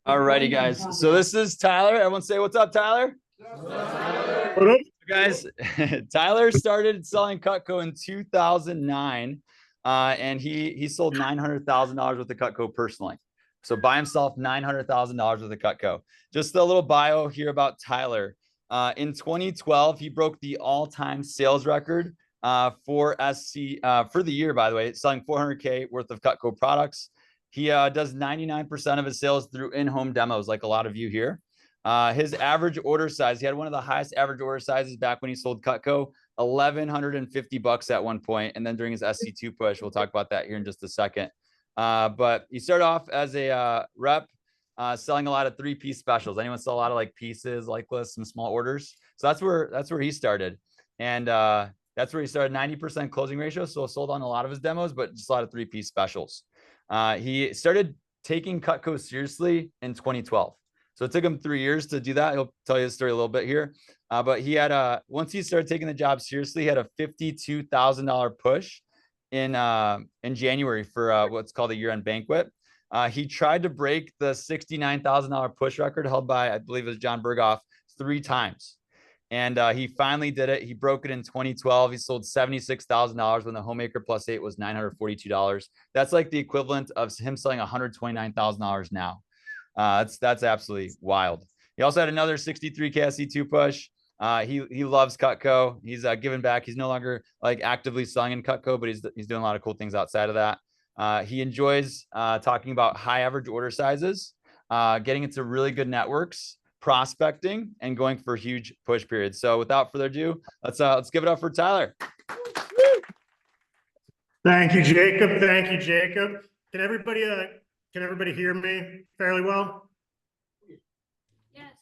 All righty, guys. So this is Tyler. Everyone say what's up, Tyler. What up? Guys, Tyler started selling Cutco in 2009, and he sold $900,000 worth of Cutco personally. So by himself, $900,000 worth of Cutco. Just a little bio here about Tyler. In 2012, he broke the all-time sales record for SC for the year, by the way, selling 400K worth of Cutco products. He does 99% of his sales through in-home demos, like a lot of you here. His average order size, he had one of the highest average order sizes back when he sold Cutco, $1,150 at one point. And then during his SC2 push, we'll talk about that here in just a second. But he started off as a rep, selling a lot of 3-piece specials. Anyone sell a lot of like pieces, like lists, some small orders? So that's where he started. And that's where he started, 90% closing ratio. So sold on a lot of his demos, but just a lot of 3-piece specials. He started taking Cutco seriously in 2012. So it took him 3 years to do that. He'll tell you the story a little bit here. But he had once he started taking the job seriously, he had a $52,000 push in January for what's called a year-end banquet. He tried to break the $69,000 push record held by, I believe it was John Berghoff, 3 times. And he finally did it. He broke it in 2012. He sold $76,000 when the Homemaker Plus 8 was $942. That's like the equivalent of him selling $129,000 now. That's absolutely wild. He also had another 63K SC2 push. He loves Cutco. He's giving back. He's no longer like actively selling in Cutco, but he's doing a lot of cool things outside of that. He enjoys talking about high average order sizes, getting into really good networks, prospecting, and going for huge push periods. So without further ado, let's give it up for Tyler. Thank you, Jacob. Thank you, Jacob. Can everybody hear me fairly well? Yes.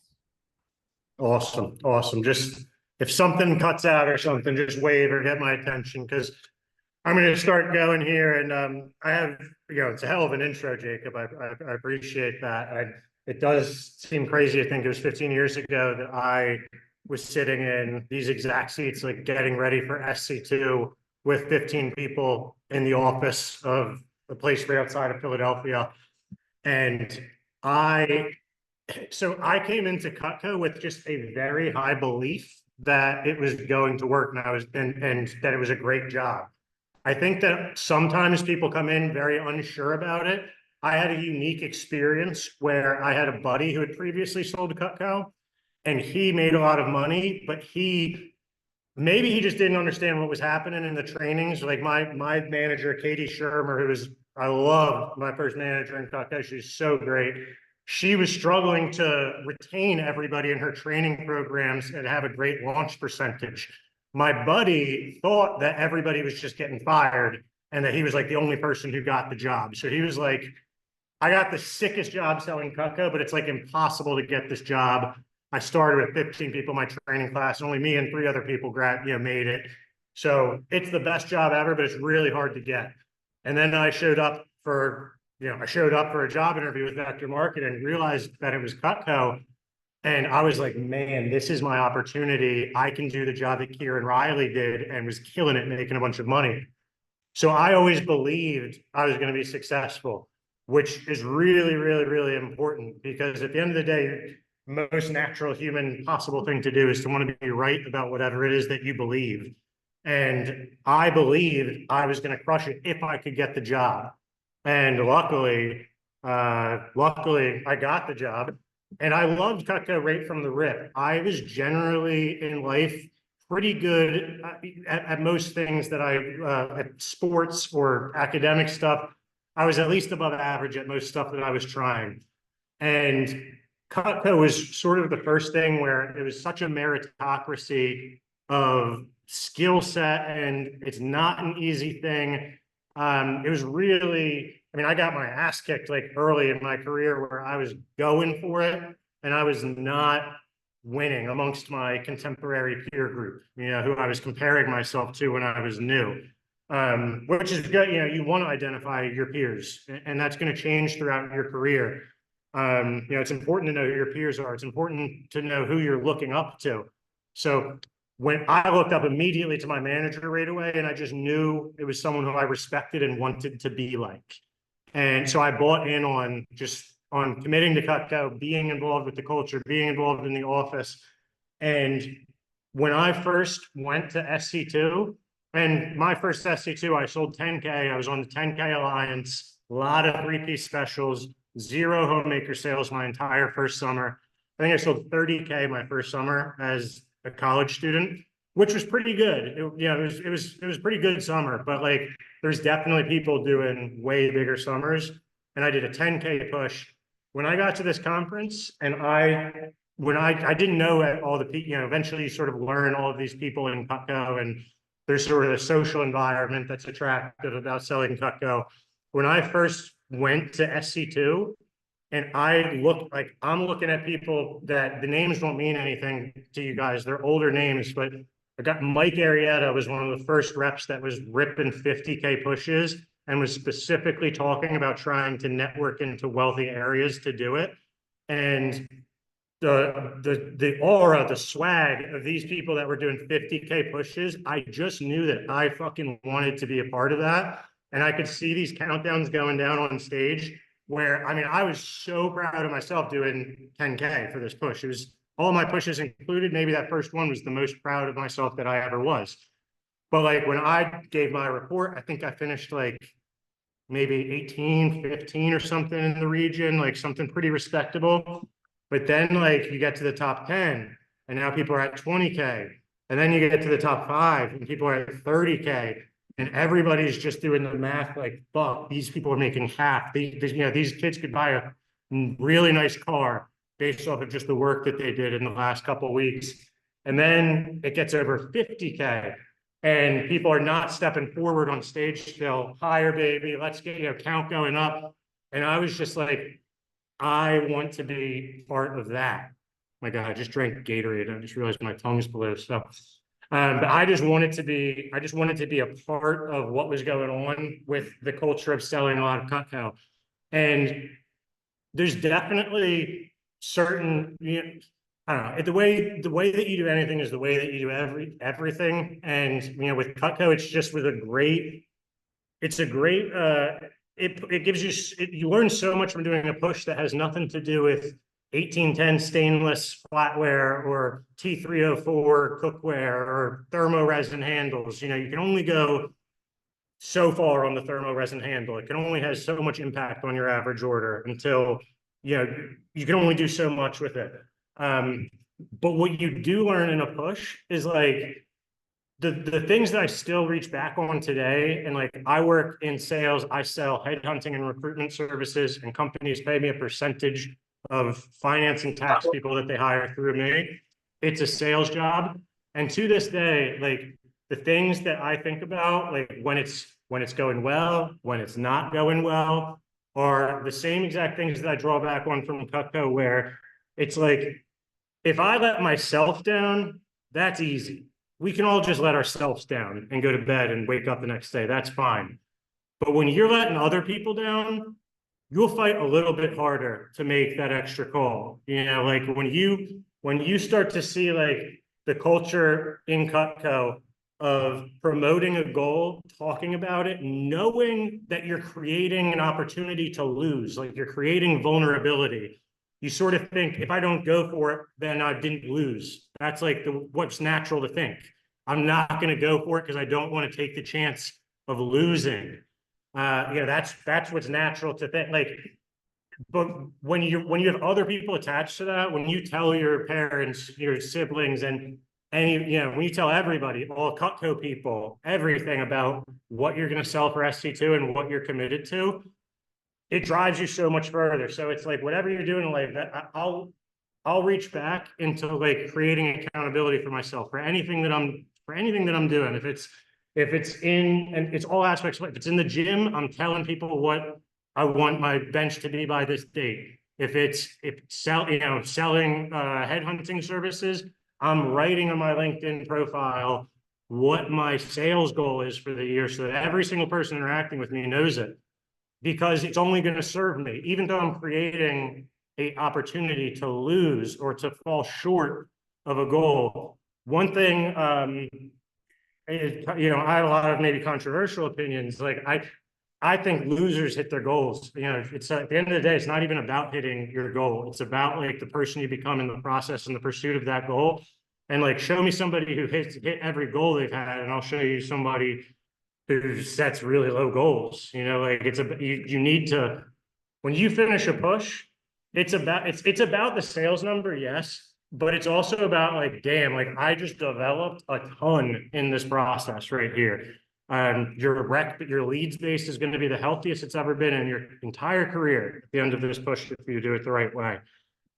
Awesome. Awesome. Just if something cuts out or something, just wave or get my attention, because I'm going to start going here. And I have, it's a hell of an intro, Jacob. I appreciate that. It does seem crazy to think it was 15 years ago that I was sitting in these exact seats, like getting ready for SC2 with 15 people in the office of a place right outside of Philadelphia. And I came into Cutco with just a very high belief that it was going to work, and that it was a great job. I think that sometimes people come in very unsure about it. I had a unique experience where I had a buddy who had previously sold Cutco, and he made a lot of money, but maybe he just didn't understand what was happening in the trainings. Like my manager, Katie Shermer, I loved my first manager in Cutco. She's so great. She was struggling to retain everybody in her training programs and have a great launch percentage. My buddy thought that everybody was just getting fired and that he was like the only person who got the job. So he was like, I got the sickest job selling Cutco, but it's like impossible to get this job. I started with 15 people in my training class. Only me and 3 other people made it. So it's the best job ever, but it's really hard to get. And then I showed up for a job interview with Vector Market and realized that it was Cutco. And I was like, man, this is my opportunity. I can do the job that Kieran Riley did and was killing it, making a bunch of money. So I always believed I was going to be successful, which is really, really, really important, because at the end of the day, most natural human possible thing to do is to want to be right about whatever it is that you believe. And I believed I was going to crush it if I could get the job. And luckily I got the job, and I loved Cutco right from the rip. I was generally in life pretty good at most things that at sports or academic stuff. I was at least above average at most stuff that I was trying. And Cutco was sort of the first thing where it was such a meritocracy of skill set, and it's not an easy thing. It was really, I got my ass kicked like early in my career where I was going for it and I was not winning amongst my contemporary peer group, who I was comparing myself to when I was new. Which is good. You want to identify your peers, and that's going to change throughout your career. It's important to know who your peers are. It's important to know who you're looking up to. So when I looked up immediately to my manager right away, and I just knew it was someone who I respected and wanted to be like. And so I bought in on just on committing to Cutco, being involved with the culture, being involved in the office. And when I first went to SC2, and my first SC2, I sold 10K. I was on the 10K Alliance, a lot of three-piece specials, zero homemaker sales my entire first summer. I think I sold 30K my first summer as a college student, which was pretty good. It was a pretty good summer, but like there's definitely people doing way bigger summers. And I did a 10K push. When I got to this conference and I didn't know all the people, eventually you sort of learn all of these people in Cutco, and there's sort of a social environment that's attractive about selling Cutco. When I first went to SC2 and I'm looking at people that the names don't mean anything to you guys, they're older names, but I got Mike Arrieta was one of the first reps that was ripping 50K pushes and was specifically talking about trying to network into wealthy areas to do it. And the aura, the swag of these people that were doing 50K pushes, I just knew that I fucking wanted to be a part of that. And I could see these countdowns going down on stage where, I mean, I was so proud of myself doing 10K for this push. It was all my pushes included. Maybe that first one was the most proud of myself that I ever was. But like when I gave my report, I think I finished like maybe 18, 15 or something in the region, like something pretty respectable. But then like you get to the top 10 and now people are at 20K. And then you get to the top 5 and people are at 30K. And everybody's just doing the math like, fuck, these people are making half. These kids could buy a really nice car based off of just the work that they did in the last couple of weeks. And then it gets over 50K and people are not stepping forward on stage still. Higher, baby, let's get count going up. And I was just like, I want to be part of that. My God, I just drank Gatorade. I just realized my tongue's blue. So, but I just wanted to be a part of what was going on with the culture of selling a lot of Cutco. And there's definitely certain, I don't know, the way that you do anything is the way that you do everything. And with Cutco, it's just it gives you, you learn so much from doing a push that has nothing to do with 1810 stainless flatware or T304 cookware or thermo resin handles. You can only go so far on the thermo resin handle. It can only has so much impact on your average order until, you can only do so much with it. But what you do learn in a push is like, the things that I still reach back on today, and like I work in sales, I sell headhunting and recruitment services, and companies pay me a percentage of finance and tax people that they hire through me. It's a sales job. And to this day, like the things that I think about, like when it's going well, when it's not going well, are the same exact things that I draw back on from Cutco, where it's like, if I let myself down, that's easy. We can all just let ourselves down and go to bed and wake up the next day. That's fine. But when you're letting other people down, you'll fight a little bit harder to make that extra call. Like when you start to see like the culture in Cutco of promoting a goal, talking about it, knowing that you're creating an opportunity to lose, like you're creating vulnerability. You sort of think, if I don't go for it, then I didn't lose. That's like what's natural to think. I'm not going to go for it because I don't want to take the chance of losing. That's what's natural to think. Like, but when you have other people attached to that, when you tell your parents, your siblings, and when you tell everybody, all Cutco people, everything about what you're going to sell for SC2 and what you're committed to, it drives you so much further. So it's like, whatever you're doing, like that, I'll reach back into like creating accountability for myself for anything that I'm doing. If it's in, and it's all aspects, if it's in the gym, I'm telling people what I want my bench to be by this date. If selling headhunting services, I'm writing on my LinkedIn profile what my sales goal is for the year, so that every single person interacting with me knows it. Because it's only going to serve me, even though I'm creating an opportunity to lose or to fall short of a goal. One thing, I have a lot of maybe controversial opinions. Like I think losers hit their goals. You know, it's at the end of the day, it's not even about hitting your goal. It's about like the person you become in the process and the pursuit of that goal. And like, show me somebody who hit every goal they've had, and I'll show you somebody who sets really low goals. You know, like you need to, when you finish a push, it's about the sales number, yes, but it's also about like, damn, like I just developed a ton in this process right here. Your leads base is going to be the healthiest it's ever been in your entire career at the end of this push if you do it the right way.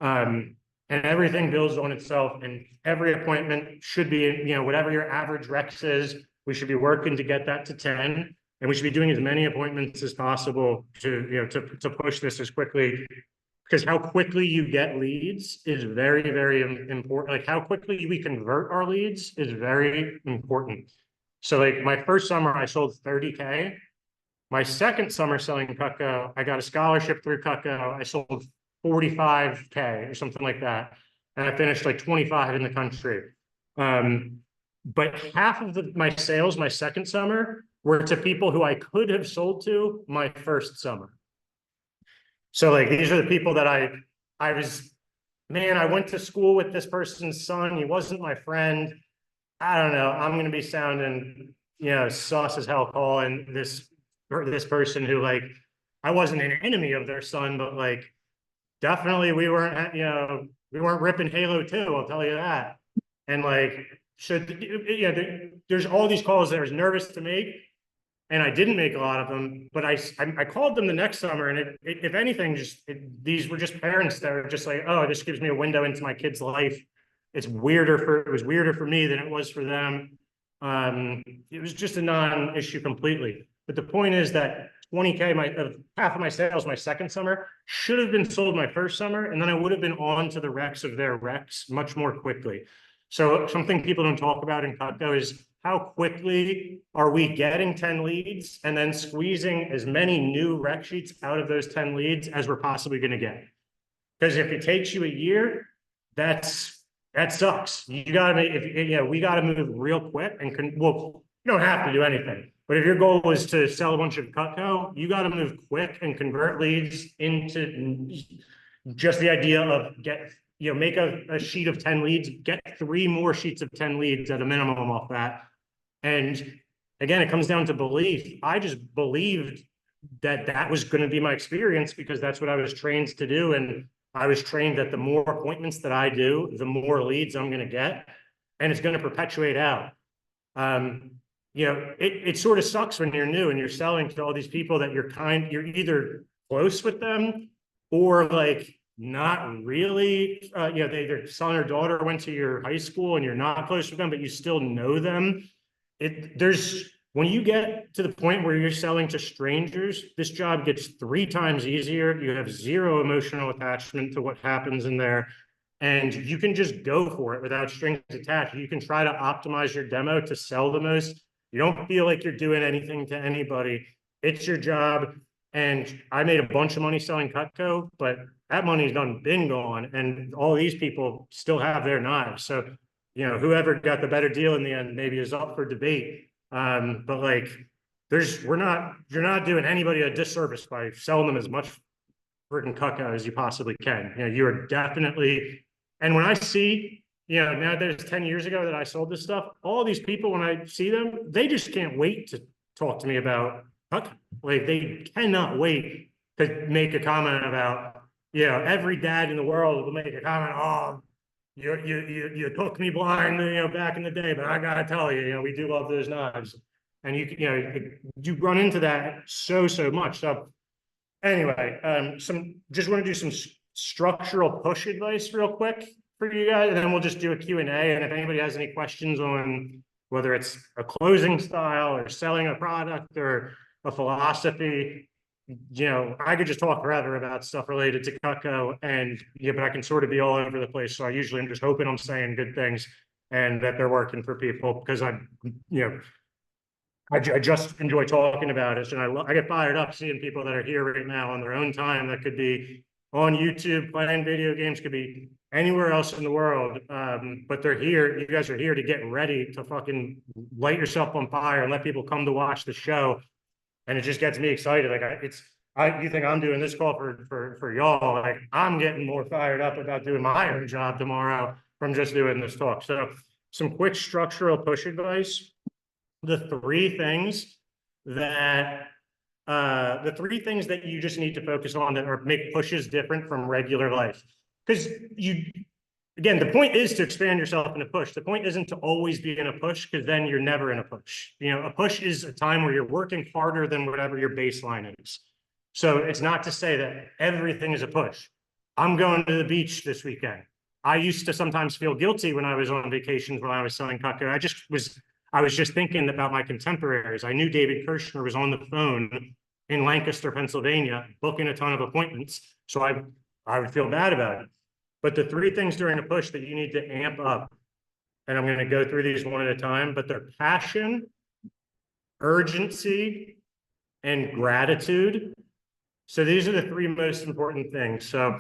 And everything builds on itself, and every appointment should be, you know, whatever your average Rex is, we should be working to get that to 10, and we should be doing as many appointments as possible to, you know, to push this as quickly, because how quickly you get leads is very, very important. Like how quickly we convert our leads is very important. So like my first summer, I sold 30K. My second summer selling Cutco, I got a scholarship through Cutco. I sold 45K or something like that. And I finished like 25 in the country. But half of my sales, my second summer, were to people who I could have sold to my first summer. So like, these are the people that I went to school with this person's son. He wasn't my friend. I don't know. I'm going to be sounding, you know, sauce as hell calling this person who, like, I wasn't an enemy of their son, but like, definitely we weren't, you know, we weren't ripping Halo 2, I'll tell you that. And like, there's all these calls that I was nervous to make, and I didn't make a lot of them, but I called them the next summer, and if anything, these were just parents that were just like, oh, this gives me a window into my kid's life. It was weirder for me than it was for them. It was just a non-issue completely. But the point is that 20K, half of my sales my second summer should have been sold my first summer, and then I would have been on to the Rex of their Rex much more quickly. So something people don't talk about in Cutco is how quickly are we getting 10 leads and then squeezing as many new rec sheets out of those 10 leads as we're possibly going to get. Because if it takes you a year, that sucks. You got to we got to move real quick, and you don't have to do anything. But if your goal is to sell a bunch of Cutco, you got to move quick and convert leads into just the idea of make a sheet of 10 leads, get 3 more sheets of 10 leads at a minimum off that. And again, it comes down to belief. I just believed that was going to be my experience because that's what I was trained to do. And I was trained that the more appointments that I do, the more leads I'm going to get, and it's going to perpetuate out. It sort of sucks when you're new and you're selling to all these people that you're either close with them or like not really, their son or daughter went to your high school and you're not close with them, but you still know them. When you get to the point where you're selling to strangers, this job gets 3 times easier. You have 0 emotional attachment to what happens in there, and you can just go for it without strings attached. You can try to optimize your demo to sell the most. You don't feel like you're doing anything to anybody. It's your job. And I made a bunch of money selling Cutco, but that money's been gone, and all these people still have their knives. So, whoever got the better deal in the end maybe is up for debate. But like, you're not doing anybody a disservice by selling them as much freaking Cutco as you possibly can. You are definitely, and when I see, now there's 10 years ago that I sold this stuff, all these people, when I see them, they just can't wait to talk to me about Cutco. Like, they cannot wait to make a comment about, every dad in the world will make a comment, oh, you took me blind, back in the day, but I gotta tell you, we do love those knives. And you run into that so much. So anyway, just want to do some structural push advice real quick for you guys, and then we'll just do a Q&A. And if anybody has any questions on whether it's a closing style or selling a product or a philosophy, I could just talk forever about stuff related to Cutco, but I can sort of be all over the place. So I usually am just hoping I'm saying good things and that they're working for people, because I just enjoy talking about it. And I get fired up seeing people that are here right now on their own time, that could be on YouTube playing video games, could be anywhere else in the world. But they're here. You guys are here to get ready to fucking light yourself on fire and let people come to watch the show. And it just gets me excited. Like you think I'm doing this call for y'all, like I'm getting more fired up about doing my own job tomorrow from just doing this talk. So some quick structural push advice. The three things that you just need to focus on that or make pushes different from regular life. Because again, the point is to expand yourself in a push. The point isn't to always be in a push because then you're never in a push. You know, a push is a time where you're working harder than whatever your baseline is. So it's not to say that everything is a push. I'm going to the beach this weekend. I used to sometimes feel guilty when I was on vacations when I was selling Cutco. I was just thinking about my contemporaries. I knew David Kirshner was on the phone in Lancaster, Pennsylvania, booking a ton of appointments. So I would feel bad about it. But the three things during a push that you need to amp up, and I'm going to go through these one at a time, but they're passion, urgency, and gratitude. So these are the three most important things. So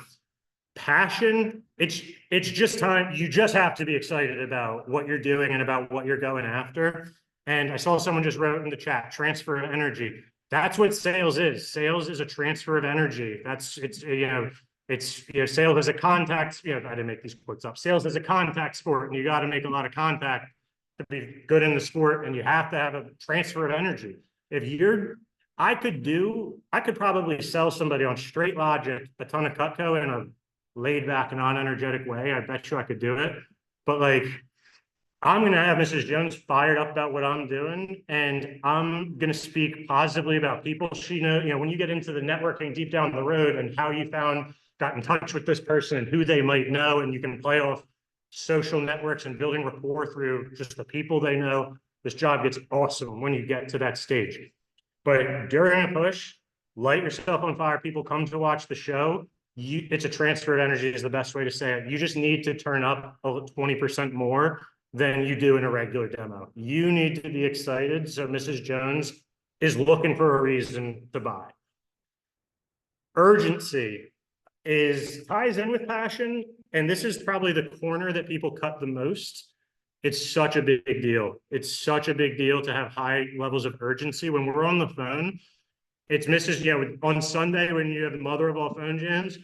passion, it's just time. You just have to be excited about what you're doing and about what you're going after. And I saw someone just wrote in the chat, transfer of energy. That's what sales is. Sales is a transfer of energy. Sales as a contact, I didn't make these quotes up. Sales as a contact sport, and you got to make a lot of contact to be good in the sport, and you have to have a transfer of energy. I could probably sell somebody on straight logic a ton of Cutco in a laid back, non-energetic way. I bet you I could do it. But like, I'm going to have Mrs. Jones fired up about what I'm doing, and I'm going to speak positively about people she knows. When you get into the networking deep down the road and how you got in touch with this person and who they might know, and you can play off social networks and building rapport through just the people they know, this job gets awesome when you get to that stage. But during a push, light yourself on fire. People come to watch the show. It's a transfer of energy is the best way to say it. You just need to turn up 20% more than you do in a regular demo. You need to be excited. So Mrs. Jones is looking for a reason to buy. Urgency ties in with passion. And this is probably the corner that people cut the most. It's such a big deal. It's such a big deal to have high levels of urgency. When we're on the phone, it's on Sunday when you have the mother of all phone jams,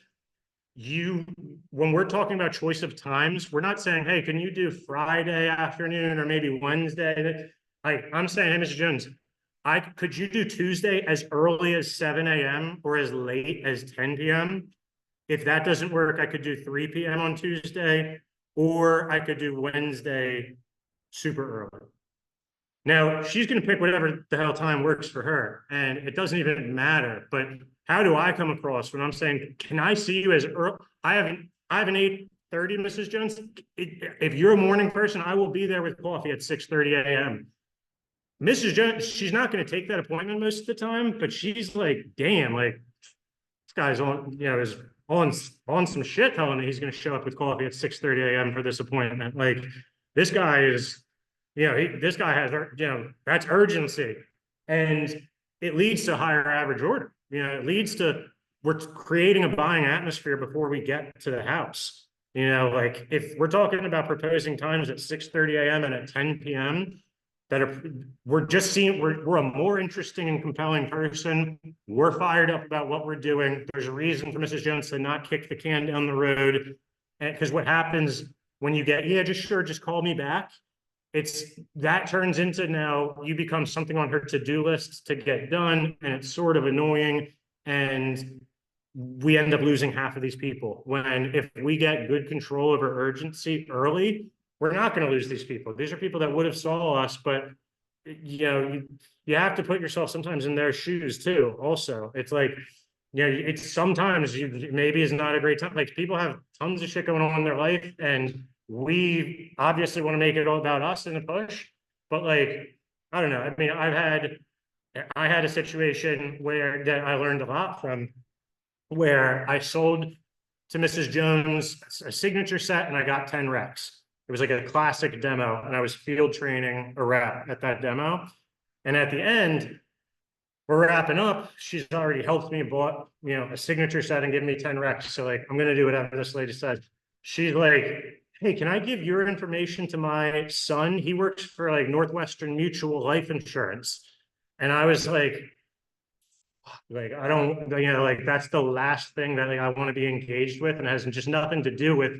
when we're talking about choice of times, we're not saying, hey, can you do Friday afternoon or maybe Wednesday? I'm saying, hey, Mr. Jones, could you do Tuesday as early as 7 a.m. or as late as 10 p.m.? If that doesn't work, I could do 3 p.m. on Tuesday, or I could do Wednesday super early. Now, she's going to pick whatever the hell time works for her, and it doesn't even matter. But how do I come across when I'm saying, can I see you as early? I have an 8:30, Mrs. Jones. If you're a morning person, I will be there with coffee at 6:30 a.m. Mrs. Jones, she's not going to take that appointment most of the time, but she's like, damn, like this guy's is on some shit telling me he's going to show up with coffee at 6:30 a.m. for this appointment. Like this guy is, this guy has, that's urgency, and it leads to higher average order. It leads to, we're creating a buying atmosphere before we get to the house. Like if we're talking about proposing times at 6:30 a.m. and at 10 p.m. we're a more interesting and compelling person. We're fired up about what we're doing. There's a reason for Mrs. Jones to not kick the can down the road. Because what happens when you get, just call me back. That turns into now you become something on her to-do list to get done, and it's sort of annoying. And we end up losing half of these people. When if we get good control over urgency early, we're not going to lose these people. These are people that would have saw us, but you have to put yourself sometimes in their shoes too. Also, it's like, it's sometimes maybe is not a great time. Like people have tons of shit going on in their life, and we obviously want to make it all about us in a push. But like, I don't know. I mean, I had a situation where that I learned a lot from, where I sold to Mrs. Jones a signature set and I got 10 recs. It was like a classic demo, and I was field training a rep at that demo. And at the end, we're wrapping up. She's already helped me, bought a signature set and given me 10 recs. So like, I'm gonna do whatever this lady says. She's like, hey, can I give your information to my son? He works for like Northwestern Mutual Life Insurance. And I was like, like, I don't, like, that's the last thing that like, I want to be engaged with, and has just nothing to do with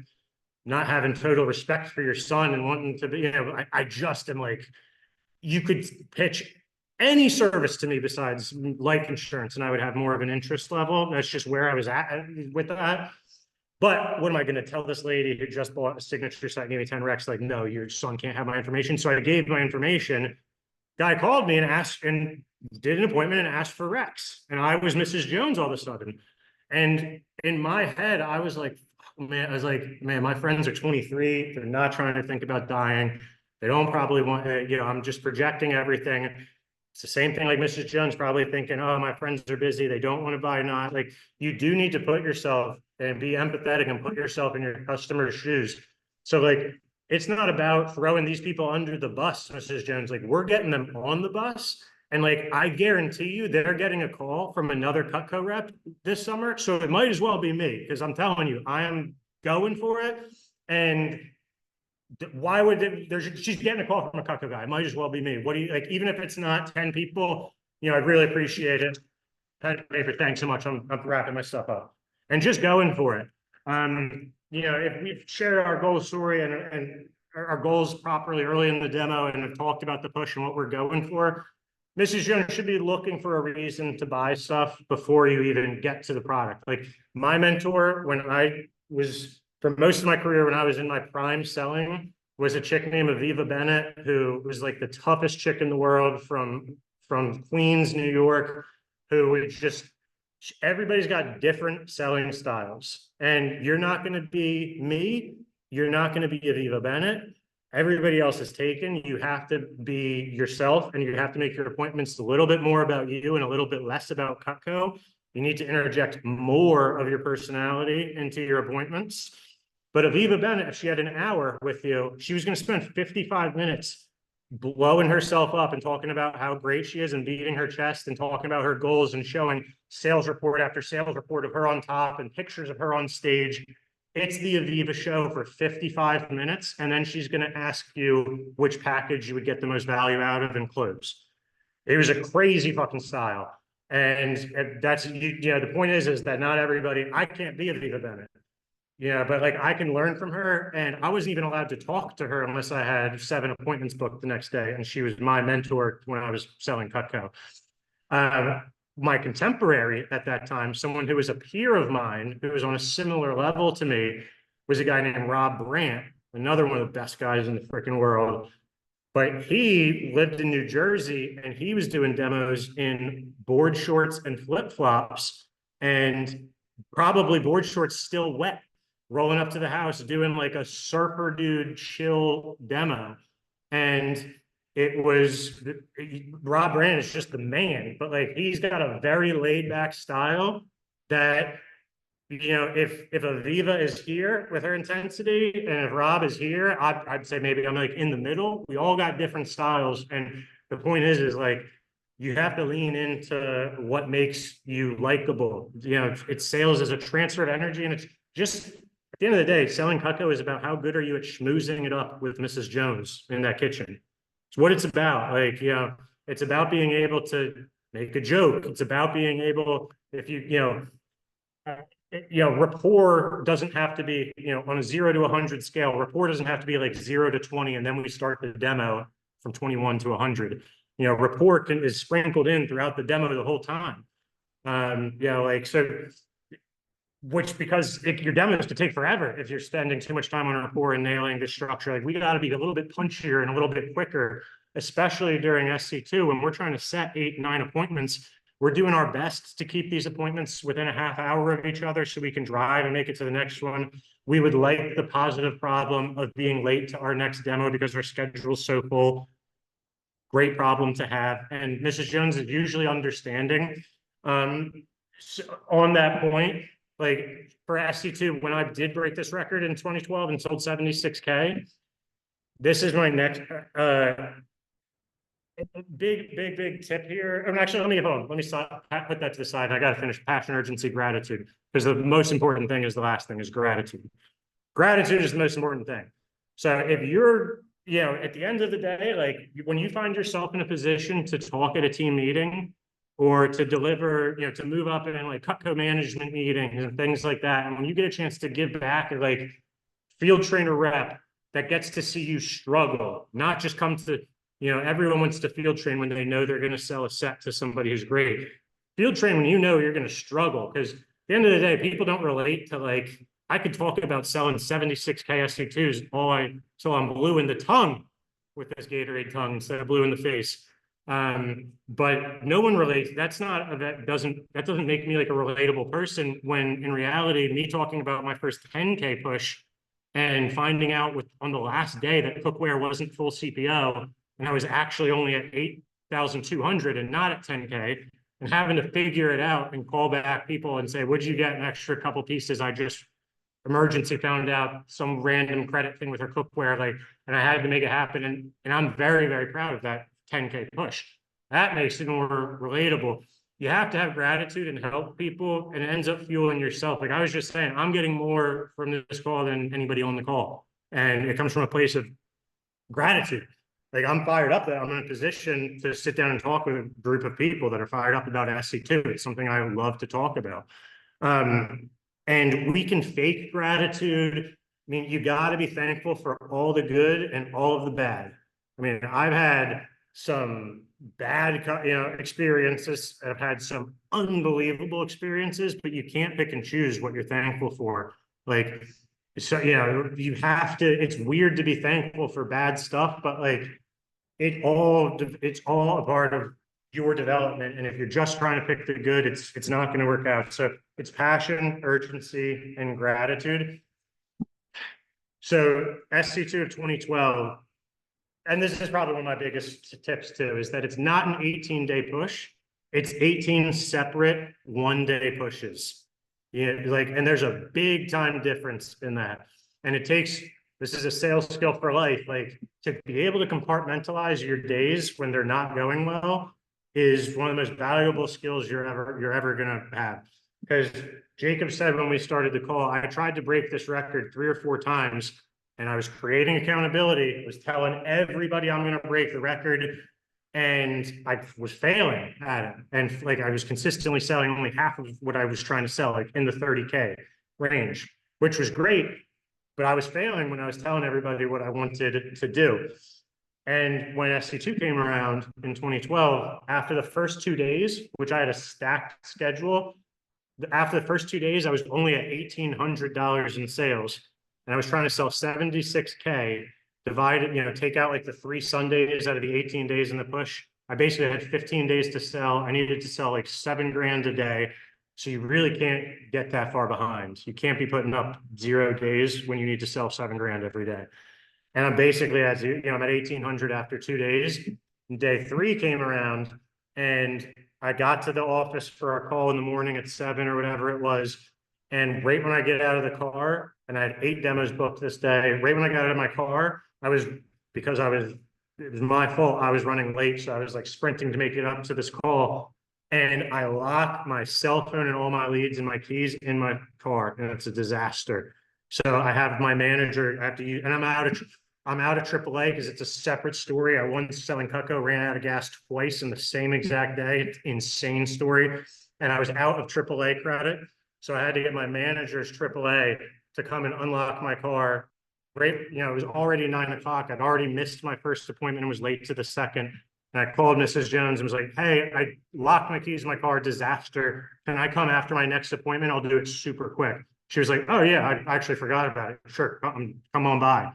not having total respect for your son and wanting to be, I just am like, you could pitch any service to me besides life insurance, and I would have more of an interest level. That's just where I was at with that. But what am I going to tell this lady who just bought a signature site and gave me 10 recs? Like, no, your son can't have my information. So I gave my information. Guy called me and asked and did an appointment and asked for recs. And I was Mrs. Jones all of a sudden. And in my head, I was like, man, my friends are 23. They're not trying to think about dying. They don't probably want, I'm just projecting everything. It's the same thing like Mrs. Jones probably thinking, oh, my friends are busy. They don't want to buy not. Like, you do need to put yourself and be empathetic and put yourself in your customer's shoes. So like, it's not about throwing these people under the bus, Mrs. Jones. Like, we're getting them on the bus. And like, I guarantee you, they're getting a call from another Cutco rep this summer. So it might as well be me, because I'm telling you, I am going for it. And why would she's getting a call from a Cutco guy. It might as well be me. What do you like? Even if it's not 10 people, I really appreciate it. Paper, thanks so much. I'm wrapping my stuff up and just going for it. If we've shared our goal story and our goals properly early in the demo and have talked about the push and what we're going for, Mrs. Jones should be looking for a reason to buy stuff before you even get to the product. Like, my mentor, when I was, for most of my career, when I was in my prime selling, was a chick named Aviva Bennett, who was like the toughest chick in the world from Queens, New York, who would just, everybody's got different selling styles. And you're not going to be me. You're not going to be Aviva Bennett. Everybody else is taken. You have to be yourself, and you have to make your appointments a little bit more about you and a little bit less about Cutco. You need to interject more of your personality into your appointments. But Aviva Bennett, if she had an hour with you, she was going to spend 55 minutes blowing herself up and talking about how great she is and beating her chest and talking about her goals and showing sales report after sales report of her on top and pictures of her on stage. It's the Aviva show for 55 minutes, and then she's going to ask you which package you would get the most value out of and close. It was a crazy fucking style. And that's, the point is that not everybody, I can't be Aviva Bennett. But like, I can learn from her, and I wasn't even allowed to talk to her unless I had 7 appointments booked the next day. And she was my mentor when I was selling Cutco. My contemporary at that time, someone who was a peer of mine, who was on a similar level to me, was a guy named Rob Brandt, another one of the best guys in the freaking world. But he lived in New Jersey, and he was doing demos in board shorts and flip-flops, and probably board shorts still wet, rolling up to the house, doing like a surfer dude chill demo. And it was, Rob Brandt is just the man, but like, he's got a very laid back style that, if Aviva is here with her intensity and if Rob is here, I'd say maybe I'm like in the middle. We all got different styles. And the point is like, you have to lean into what makes you likable. It's sales as a transfer of energy, and it's just, at the end of the day, selling Cutco is about how good are you at schmoozing it up with Mrs. Jones in that kitchen. It's what it's about. Like, it's about being able to make a joke. It's about being able, if rapport doesn't have to be, on a 0 to 100 scale. Rapport doesn't have to be like 0 to 20, and then we start the demo from 21 to 100. Rapport is sprinkled in throughout the demo the whole time. Because your demos could take forever if you're spending too much time on rapport and nailing the structure. Like, we got to be a little bit punchier and a little bit quicker, especially during SC2 when we're trying to set 8, 9 appointments. We're doing our best to keep these appointments within a half hour of each other so we can drive and make it to the next one. We would like the positive problem of being late to our next demo because our schedule's so full. Great problem to have. And Mrs. Jones is usually understanding. So on that point, like, for SC2, when I did break this record in 2012 and sold 76K, this is my next big tip here. Actually, let me put that to the side. I got to finish passion, urgency, gratitude, because the most important thing is the last thing is gratitude. Gratitude is the most important thing. So if you're, at the end of the day, like, when you find yourself in a position to talk at a team meeting or to deliver, to move up in like Cutco management meetings and things like that. And when you get a chance to give back, like field trainer rep that gets to see you struggle, not just come to, everyone wants to field train when they know they're going to sell a set to somebody who's great. Field train when you know you're going to struggle, because at the end of the day, people don't relate to like, I could talk about selling 76K SC2s till I'm blue in the tongue with this Gatorade tongue instead of blue in the face. But no one relates. That doesn't make me like a relatable person, when in reality, me talking about my first 10K push and finding out on the last day that cookware wasn't full CPO, and I was actually only at 8,200 and not at 10K, and having to figure it out and call back people and say, would you get an extra couple pieces? I just emergency found out some random credit thing with her cookware, like, and I had to make it happen. And I'm very, very proud of that 10K push. That makes it more relatable. You have to have gratitude and help people, and it ends up fueling yourself. Like I was just saying, I'm getting more from this call than anybody on the call. And it comes from a place of gratitude. Like I'm fired up that I'm in a position to sit down and talk with a group of people that are fired up about SC2. It's something I love to talk about. And we can fake gratitude. I mean, you got to be thankful for all the good and all of the bad. I mean, I've had some bad, experiences. I've had some unbelievable experiences, but you can't pick and choose what you're thankful for. Like, so, you have to, it's weird to be thankful for bad stuff, but like it's all a part of your development. And if you're just trying to pick the good, it's not going to work out. So it's passion, urgency, and gratitude. So SC2 of 2012, and this is probably one of my biggest tips too, is that it's not an 18-day push. It's 18 separate one-day pushes. And there's a big time difference in that. And this is a sales skill for life. Like to be able to compartmentalize your days when they're not going well is one of the most valuable skills you're ever gonna have. Because Jacob said when we started the call, I tried to break this record 3 or 4 times, and I was creating accountability, was telling everybody I'm gonna break the record, and I was failing at it. And like I was consistently selling only half of what I was trying to sell, like in the 30K range, which was great, but I was failing when I was telling everybody what I wanted to do. And when SC2 came around in 2012, after the first 2 days, which I had a stacked schedule, after the first 2 days, I was only at $1,800 in sales. And I was trying to sell 76K, divided, take out like the 3 Sundays out of the 18 days in the push. I basically had 15 days to sell. I needed to sell like 7 grand a day. So you really can't get that far behind. You can't be putting up 0 days when you need to sell 7 grand every day. And I'm basically I'm at 1,800 after 2 days. Day 3 came around, and I got to the office for a call in the morning at 7 or whatever it was. And right when I get out of the car, and I had 8 demos booked this day, right when I got out of my car, it was my fault. I was running late. So I was like sprinting to make it up to this call. And I lock my cell phone and all my leads and my keys in my car, and it's a disaster. So I have my manager, I have to use, and I'm out of AAA because it's a separate story. I once selling Cutco ran out of gas twice in the same exact day. It's an insane story. And I was out of AAA credit. So I had to get my manager's AAA to come and unlock my car. Right, it was already 9 o'clock. I'd already missed my first appointment and was late to the second. And I called Mrs. Jones and was like, hey, I locked my keys in my car, disaster. Can I come after my next appointment? I'll do it super quick. She was like, oh yeah, I actually forgot about it. Sure, come on by.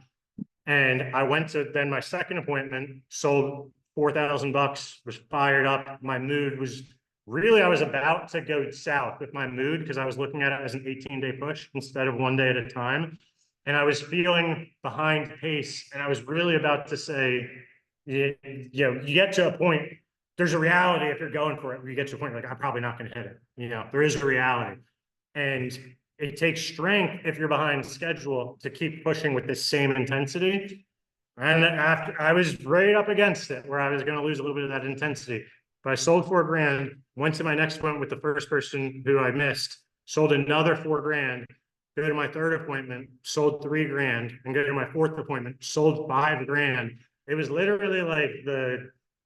And I went to then my second appointment, sold $4,000, was fired up. My mood was really, I was about to go south with my mood because I was looking at it as an 18-day push instead of 1 day at a time. And I was feeling behind pace, and I was really about to say, you get to a point, there's a reality if you're going for it, where you get to a point like, I'm probably not going to hit it. There is a reality. And it takes strength if you're behind schedule to keep pushing with this same intensity. And after I was right up against it, where I was going to lose a little bit of that intensity. But I sold 4 grand, went to my next one with the first person who I missed, sold another 4 grand, go to my third appointment, sold 3 grand, and go to my fourth appointment, sold 5 grand. It was literally like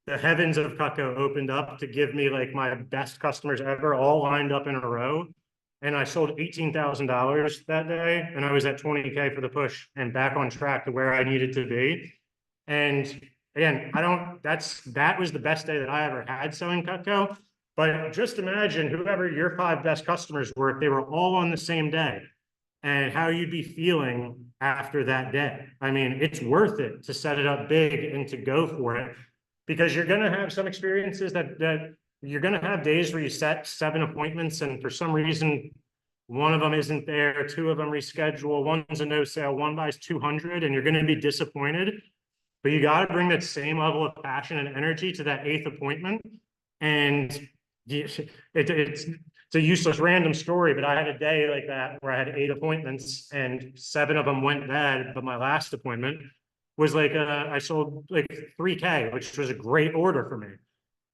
the heavens of Cutco opened up to give me like my best customers ever, all lined up in a row. And I sold $18,000 that day, and I was at 20K for the push and back on track to where I needed to be. And again, that was the best day that I ever had selling Cutco. But just imagine whoever your 5 best customers were, if they were all on the same day, and how you'd be feeling after that day. I mean, it's worth it to set it up big and to go for it, because you're going to have some experiences that you're going to have days where you set 7 appointments and for some reason, one of them isn't there, 2 of them reschedule, one's a no sale, one buys 200, and you're going to be disappointed. But you got to bring that same level of passion and energy to that 8th appointment. And it's a useless random story, but I had a day like that where I had 8 appointments and 7 of them went bad. But my last appointment was like, I sold like 3K, which was a great order for me.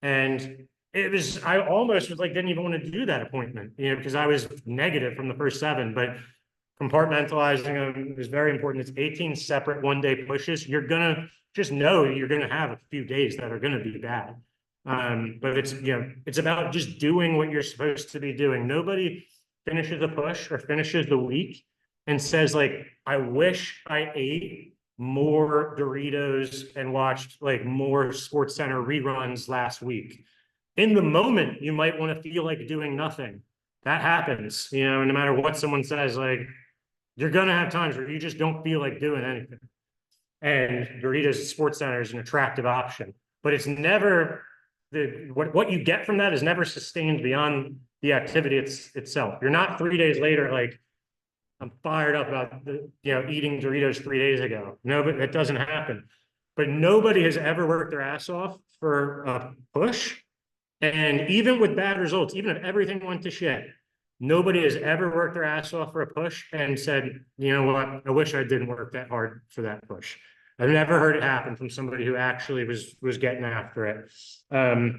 And it was, I almost was like, didn't even want to do that appointment, you know, because I was negative from the first 7, but compartmentalizing them is very important. It's 18 separate one-day pushes. You're going to just know you're going to have a few days that are going to be bad. But it's, you know, it's about just doing what you're supposed to be doing. Nobody finishes a push or finishes the week and says like, I wish I ate more Doritos and watched like more Sports Center reruns last week. In the moment, you might want to feel like doing nothing. That happens, you know, no matter what someone says, like, you're going to have times where you just don't feel like doing anything. And Doritos Sports Center is an attractive option, but it's never what you get from that is never sustained beyond the activity itself. You're not 3 days later, like, I'm fired up about eating Doritos 3 days ago. No, but that doesn't happen. But nobody has ever worked their ass off for a push. And even with bad results, even if everything went to shit, nobody has ever worked their ass off for a push and said, you know what, I wish I didn't work that hard for that push. I've never heard it happen from somebody who actually was getting after it. I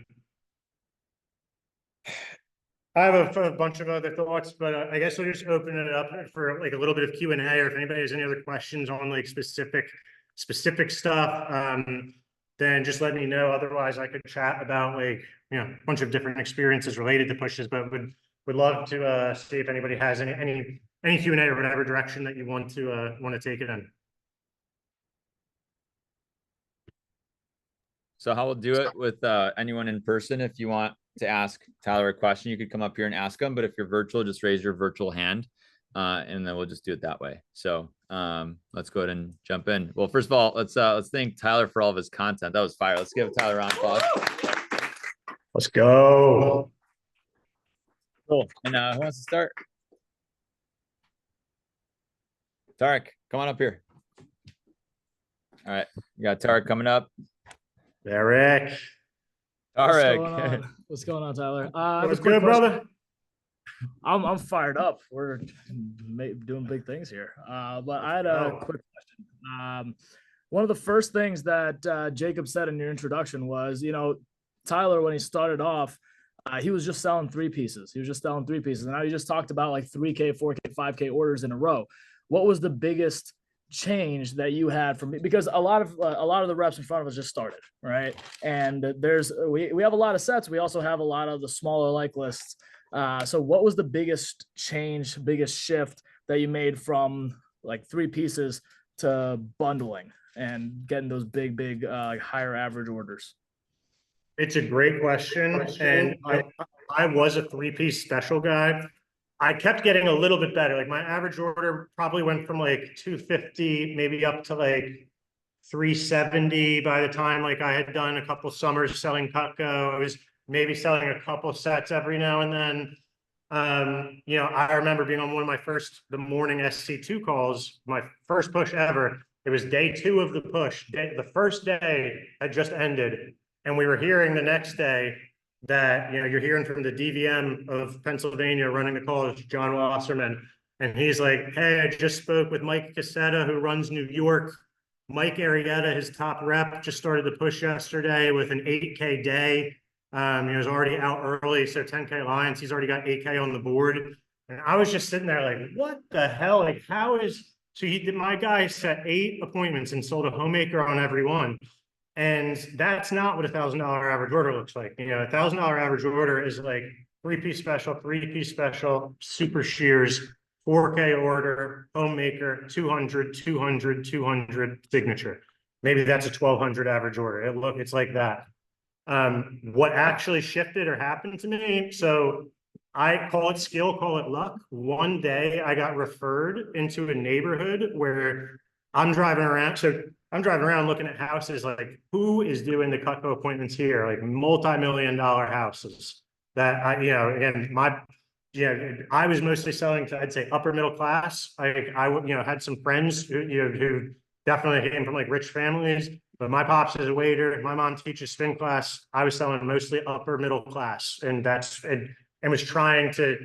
have a bunch of other thoughts, but I guess we'll just open it up for like a little bit of Q&A, or if anybody has any other questions on like specific stuff, then just let me know. Otherwise, I could chat about like, you know, a bunch of different experiences related to pushes, but would love to see if anybody has any Q&A or whatever direction that you want to take it in. So how we'll do it with anyone in person. If you want to ask Tyler a question, you could come up here and ask him. But if you're virtual, just raise your virtual hand, and then we'll just do it that way. So let's go ahead and jump in. Well, first of all, let's thank Tyler for all of his content. That was fire. Let's give Tyler a round of applause. Let's go. Cool. And who wants to start? Tarek, come on up here. All right, you got Tarek coming up. Derek. Tarek. What's going on, Tyler? What's good, brother? I'm fired up. We're doing big things here. But I had a quick question. One of the first things that Jacob said in your introduction was, you know, Tyler, when he started off, he was just selling 3 pieces. He was just selling 3 pieces. And now you just talked about like 3K, 4K, 5K orders in a row. What was the biggest change that you had from me? Because a lot of the reps in front of us just started, right? And we have a lot of sets. We also have a lot of the smaller like lists. So what was the biggest change, biggest shift that you made from like 3 pieces to bundling and getting those big higher average orders? It's a great question. And I was a 3-piece special guy. I kept getting a little bit better. Like my average order probably went from like 250, maybe up to like 370 by the time like I had done a couple summers selling Cutco. I was maybe selling a couple sets every now and then. You know, I remember being on one of my the morning SC2 calls, my first push ever. It was day 2 of the push. The first day had just ended. And we were hearing the next day that, you know, you're hearing from the DVM of Pennsylvania running the call, John Wasserman. And he's like, hey, I just spoke with Mike Cassetta, who runs New York. Mike Arrieta, his top rep, just started the push yesterday with an 8K day. He was already out early, so 10K Alliance, he's already got 8K on the board. And I was just sitting there like, what the hell? Like, how is, so my guy set 8 appointments and sold a homemaker on every one. And that's not what $1,000 average order looks like. You know, $1,000 average order is like three-piece special, super shears, 4K order, homemaker, 200, 200, 200 signature. Maybe that's a 1,200 average order. It's like that. What actually shifted or happened to me? So I call it skill, call it luck. One day I got referred into a neighborhood where I'm driving around. So I'm driving around looking at houses like, who is doing the Cutco appointments here? Like multi-million-dollar houses that again, I was mostly selling to, I'd say, upper middle class. I had some friends who definitely came from like rich families, but my pops is a waiter. My mom teaches spin class. I was selling mostly upper middle class, and was trying to.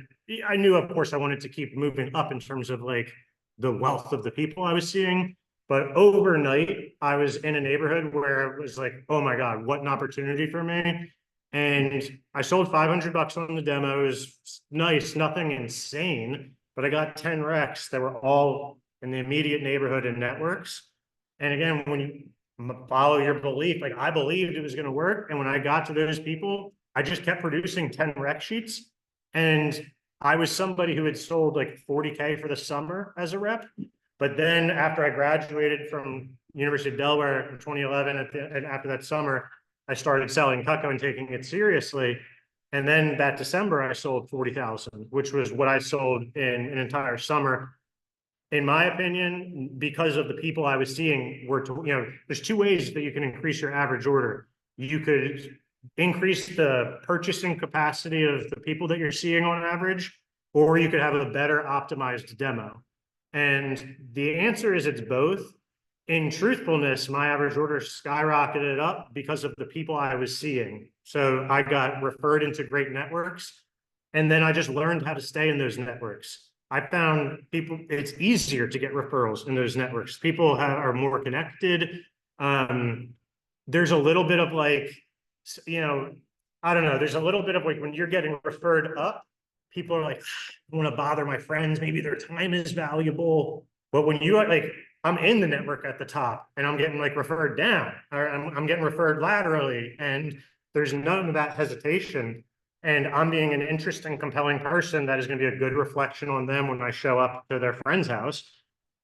I knew, of course, I wanted to keep moving up in terms of like the wealth of the people I was seeing. But overnight, I was in a neighborhood where it was like, oh my God, what an opportunity for me. And I sold $500 on the demo. It was nice, nothing insane, but I got 10 recs that were all in the immediate neighborhood and networks. And again, when you follow your belief, like I believed it was going to work. And when I got to those people, I just kept producing 10 rec sheets. And I was somebody who had sold like 40K for the summer as a rep. But then after I graduated from University of Delaware in 2011, and after that summer, I started selling Cutco and taking it seriously. And then that December, I sold 40,000, which was what I sold in an entire summer. In my opinion, because of the people I was seeing there's two ways that you can increase your average order. You could increase the purchasing capacity of the people that you're seeing on average, or you could have a better optimized demo. And the answer is it's both. In truthfulness, my average order skyrocketed up because of the people I was seeing. So I got referred into great networks, and then I just learned how to stay in those networks. I found it's easier to get referrals in those networks. People are more connected. There's a little bit of like, I don't know. There's a little bit of like when you're getting referred up, people are like, I want to bother my friends. Maybe their time is valuable. But when you like, I'm in the network at the top and I'm getting like referred down, or I'm getting referred laterally, and there's none of that hesitation. And I'm being an interesting, compelling person that is going to be a good reflection on them when I show up to their friend's house.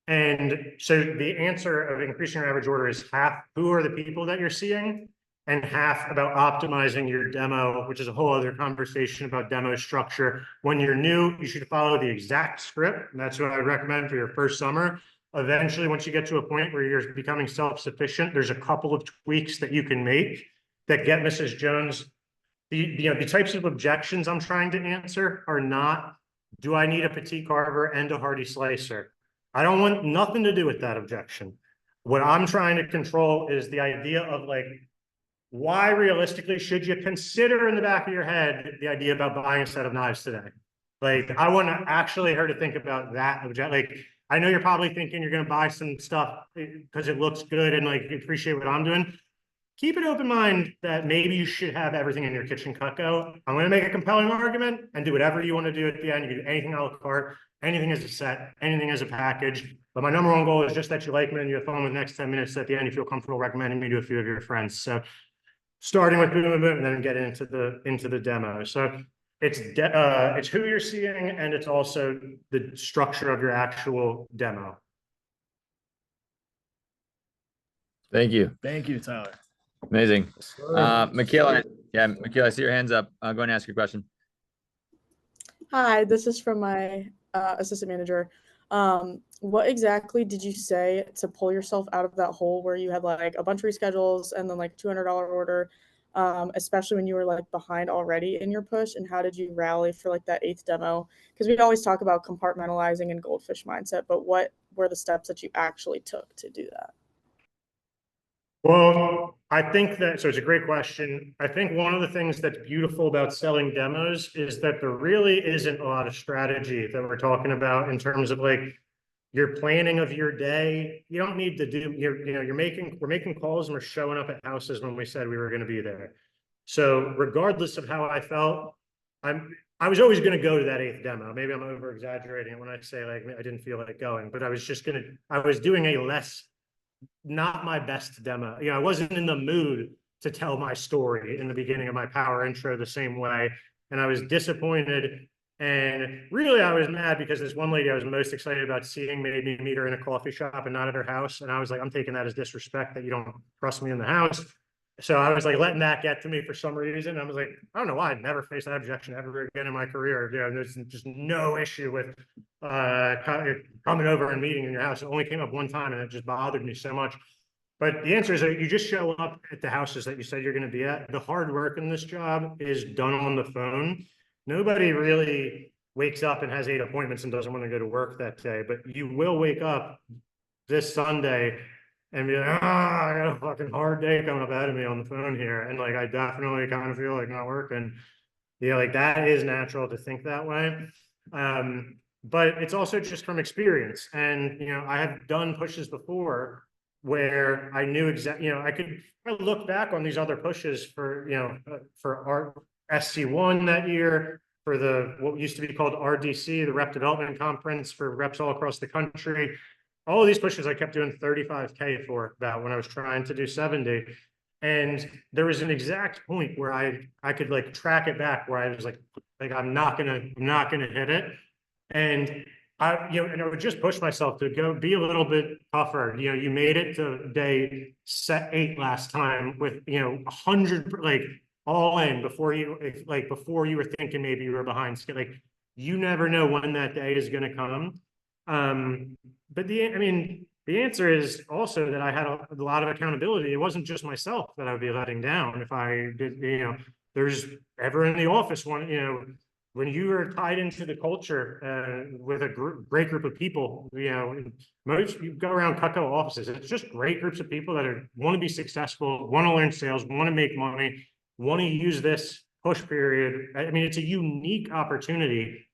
And so the answer of increasing your average order is half who are the people that you're seeing, and half about optimizing your demo, which is a whole other conversation about demo structure. When you're new, you should follow the exact script. And that's what I would recommend for your first summer. Eventually, once you get to a point where you're becoming self-sufficient, there's a couple of tweaks that you can make that get Mrs. Jones. The types of objections I'm trying to answer are not, do I need a petite carver and a hardy slicer? I don't want nothing to do with that objection. What I'm trying to control is the idea of like, why realistically should you consider in the back of your head the idea about buying a set of knives today? Like, I want to actually her to think about that object. Like, I know you're probably thinking you're going to buy some stuff because it looks good and like appreciate what I'm doing. Keep an open mind that maybe you should have everything in your kitchen Cutco. I'm going to make a compelling argument and do whatever you want to do at the end. You can do anything a la carte, anything as a set, anything as a package. But my number one goal is just that you like me and you have fun with the next 10 minutes at the end. You feel comfortable recommending me to a few of your friends. So starting with boom, boom, boom, and then getting into the demo. So it's who you're seeing, and it's also the structure of your actual demo. Thank you. Thank you, Tyler. Amazing. Michaela, Michaela, I see your hands up. Go ahead and ask your question. Hi, this is from my assistant manager. What exactly did you say to pull yourself out of that hole where you had like a bunch of reschedules and then like $200 order, especially when you were like behind already in your push? And how did you rally for like that 8th demo? Because we always talk about compartmentalizing and goldfish mindset, but what were the steps that you actually took to do that? Well, I think so it's a great question. I think one of the things that's beautiful about selling demos is that there really isn't a lot of strategy that we're talking about in terms of like your planning of your day. You don't need to do, we're making calls and we're showing up at houses when we said we were going to be there. So regardless of how I felt, I was always going to go to that 8th demo. Maybe I'm over exaggerating when I say like I didn't feel like going, but I was doing a less not my best demo. I wasn't in the mood to tell my story in the beginning of my power intro the same way. And I was disappointed. And really, I was mad because this one lady I was most excited about seeing made me meet her in a coffee shop and not at her house. And I was like, I'm taking that as disrespect that you don't trust me in the house. So I was like letting that get to me for some reason. I was like, I don't know why I'd never faced that objection ever again in my career. There's just no issue with coming over and meeting in your house. It only came up one time and it just bothered me so much. But the answer is that you just show up at the houses that you said you're going to be at. The hard work in this job is done on the phone. Nobody really wakes up and has 8 appointments and doesn't want to go to work that day, but you will wake up this Sunday and be like, I got a fucking hard day coming up ahead of me on the phone here. And like, I definitely kind of feel like not working. Like that is natural to think that way. But it's also just from experience. And, I have done pushes before where I knew exactly, I could look back on these other pushes for, for our SC1 that year, for what used to be called RDC, the Rep Development Conference for reps all across the country. All of these pushes I kept doing 35K for about when I was trying to do 70. And there was an exact point where I could like track it back where I was like I'm not gonna hit it. And and I would just push myself to go be a little bit tougher. You made it to day 8 last time with 100 like all in before you were thinking maybe you were behind. Like you never know when that day is going to come. But the answer is also that I had a lot of accountability. It wasn't just myself that I would be letting down if I did. There's ever in the office one. When you are tied into the culture with a great group of people, most you go around Cutco offices, it's just great groups of people that want to be successful, want to learn sales, want to make money, want to use this push period. It's a unique opportunity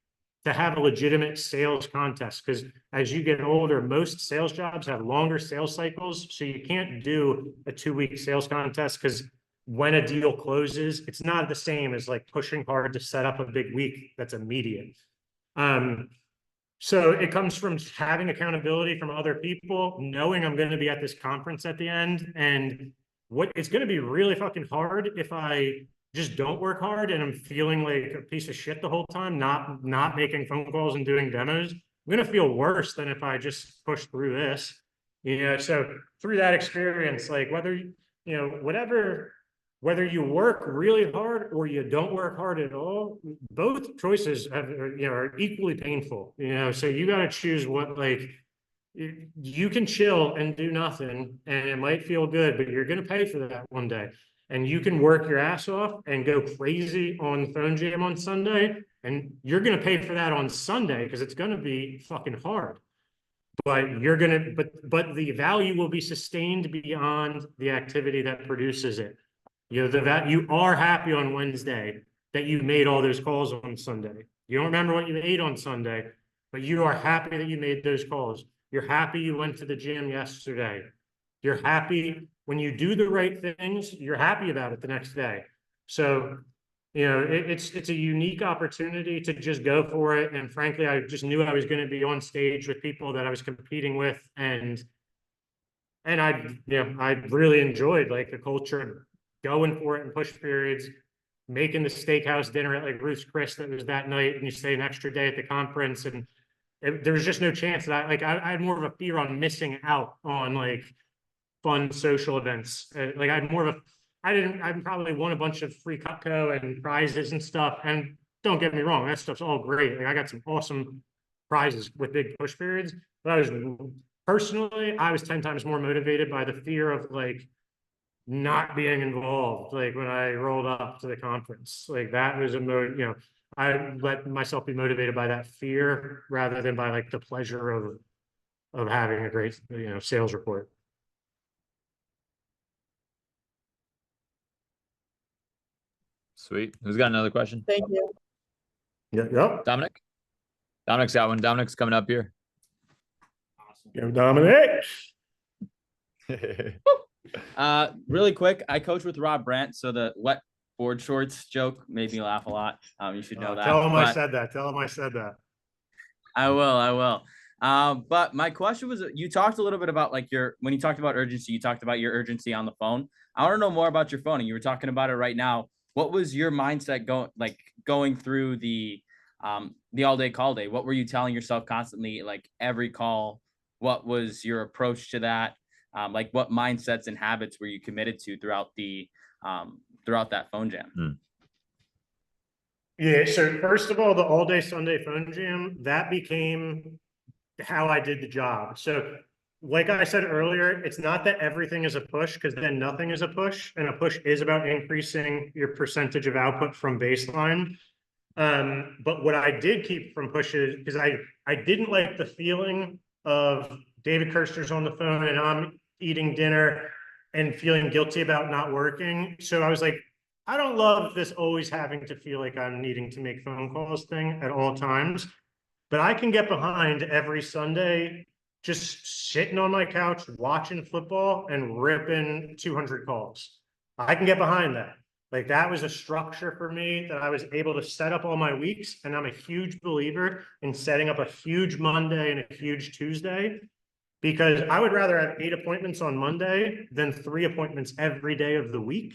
to have a legitimate sales contest because as you get older, most sales jobs have longer sales cycles. So you can't do a 2-week sales contest because when a deal closes, it's not the same as like pushing hard to set up a big week that's immediate. So it comes from having accountability from other people, knowing I'm going to be at this conference at the end. And it's going to be really fucking hard if I just don't work hard and I'm feeling like a piece of shit the whole time, not making phone calls and doing demos. I'm going to feel worse than if I just push through this. So through that experience, like whether you work really hard or you don't work hard at all, both choices are equally painful. So you got to choose what you can chill and do nothing, and it might feel good, but you're going to pay for that one day. And you can work your ass off and go crazy on Phone Jam on Sunday, and you're going to pay for that on Sunday because it's going to be fucking hard. But but the value will be sustained beyond the activity that produces it. You are happy on Wednesday that you made all those calls on Sunday. You don't remember what you ate on Sunday, but you are happy that you made those calls. You're happy you went to the gym yesterday. You're happy when you do the right things, you're happy about it the next day. So, it's a unique opportunity to just go for it. And frankly, I just knew I was going to be on stage with people that I was competing with. And I really enjoyed like the culture going for it in push periods, making the steakhouse dinner at like Ruth's Chris that was that night, and you stay an extra day at the conference. And there was just no chance that I had more of a fear on missing out on like fun social events. I probably won a bunch of free Cutco and prizes and stuff. And don't get me wrong, that stuff's all great. Like I got some awesome prizes with big push periods. But I was 10 times more motivated by the fear of like not being involved. Like when I rolled up to the conference, like that was I let myself be motivated by that fear rather than by like the pleasure of having a great, sales report. Sweet. Who's got another question? Thank you. Yep. Dominic's got one. Dominic's coming up here. Go Dominic. Really quick, I coach with Rob Brandt, so the wet board shorts joke made me laugh a lot. You should know that. Tell him I said that. Tell him I said that. I will. But my question was, you talked a little bit about like when you talked about urgency, you talked about your urgency on the phone. I want to know more about your phone, and you were talking about it right now. What was your mindset going through the all day call day? What were you telling yourself constantly, like every call? What was your approach to that? Like what mindsets and habits were you committed to throughout that phone jam? Yeah, so first of all, the all day Sunday phone jam, that became how I did the job. So like I said earlier, it's not that everything is a push, because then nothing is a push, and a push is about increasing your percentage of output from baseline. But what I did keep from pushes, because I didn't like the feeling of David Kirster's on the phone and I'm eating dinner and feeling guilty about not working. So I was like, I don't love this always having to feel like I'm needing to make phone calls thing at all times. But I can get behind every Sunday just sitting on my couch watching football and ripping 200 calls. I can get behind that. Like that was a structure for me that I was able to set up all my weeks. And I'm a huge believer in setting up a huge Monday and a huge Tuesday, because I would rather have 8 appointments on Monday than 3 appointments every day of the week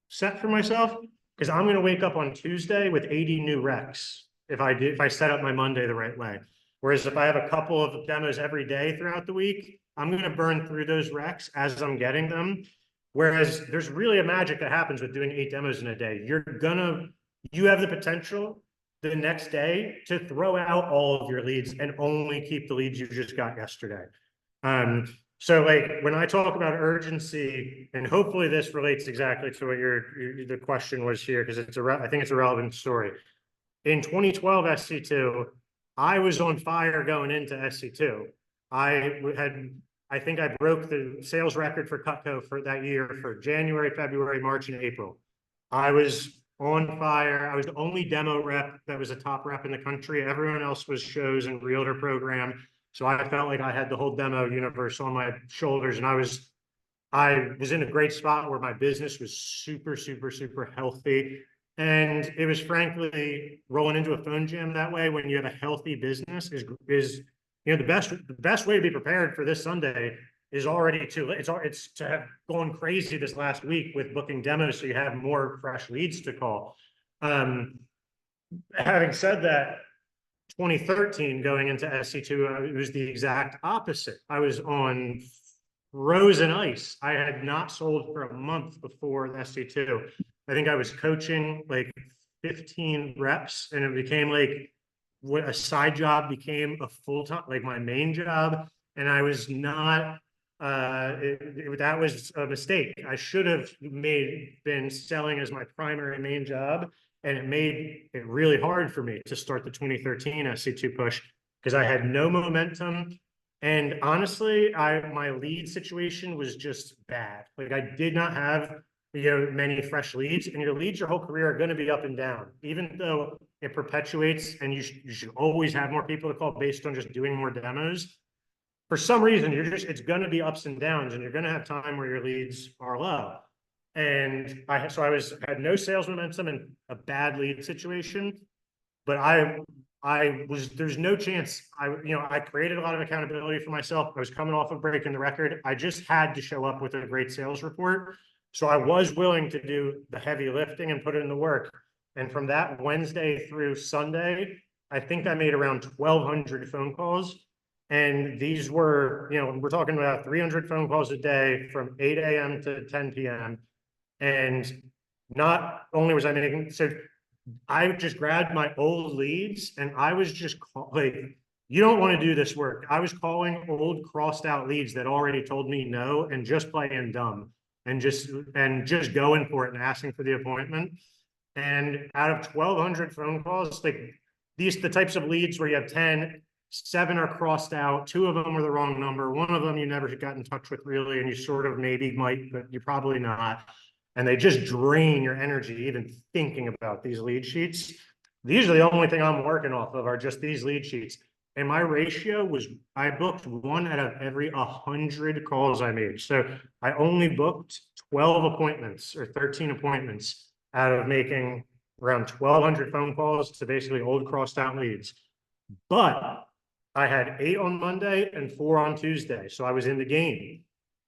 set for myself, because I'm going to wake up on Tuesday with 80 new recs if I set up my Monday the right way. Whereas if I have a couple of demos every day throughout the week, I'm going to burn through those recs as I'm getting them. Whereas there's really a magic that happens with doing 8 demos in a day. You have the potential the next day to throw out all of your leads and only keep the leads you just got yesterday. So like when I talk about urgency, and hopefully this relates exactly to what the question was here, because I think it's a relevant story. In 2012 SC2, I was on fire going into SC2. I think I broke the sales record for Cutco for that year for January, February, March, and April. I was on fire. I was the only demo rep that was a top rep in the country. Everyone else was shows and realtor program. So I felt like I had the whole demo universe on my shoulders, and I was in a great spot where my business was super, super, super healthy. And it was frankly rolling into a phone jam that way when you have a healthy business is the best way to be prepared for this Sunday is already it's to have gone crazy this last week with booking demos so you have more fresh leads to call. Having said that, 2013 going into SC2, it was the exact opposite. I was on frozen ice. I had not sold for a month before SC2. I think I was coaching like 15 reps, and it became like what a side job became a full-time, like my main job. And I was not, that was a mistake. I should have been selling as my primary main job. And it made it really hard for me to start the 2013 SC2 push because I had no momentum. And honestly, my lead situation was just bad. Like I did not have many fresh leads, and your leads your whole career are going to be up and down, even though it perpetuates and you should always have more people to call based on just doing more demos. For some reason, it's going to be ups and downs, and you're going to have time where your leads are low. And I had no sales momentum and a bad lead situation, but there's no chance. I created a lot of accountability for myself. I was coming off of breaking the record. I just had to show up with a great sales report. So I was willing to do the heavy lifting and put in the work. And from that Wednesday through Sunday, I think I made around 1,200 phone calls. And these were, we're talking about 300 phone calls a day from 8 a.m. to 10 p.m. And not only was I making, so I just grabbed my old leads and I was just like, you don't want to do this work. I was calling old crossed out leads that already told me no and just playing dumb and just going for it and asking for the appointment. And out of 1,200 phone calls, like the types of leads where you have 10, 7 are crossed out, 2 of them were the wrong number, 1 of them you never got in touch with really, and you sort of maybe might, but you're probably not. And they just drain your energy even thinking about these lead sheets. These are the only thing I'm working off of are just these lead sheets. And my ratio was, I booked 1 out of every 100 calls I made. So I only booked 12 appointments or 13 appointments out of making around 1,200 phone calls to basically old crossed out leads. But I had 8 on Monday and 4 on Tuesday, so I was in the game.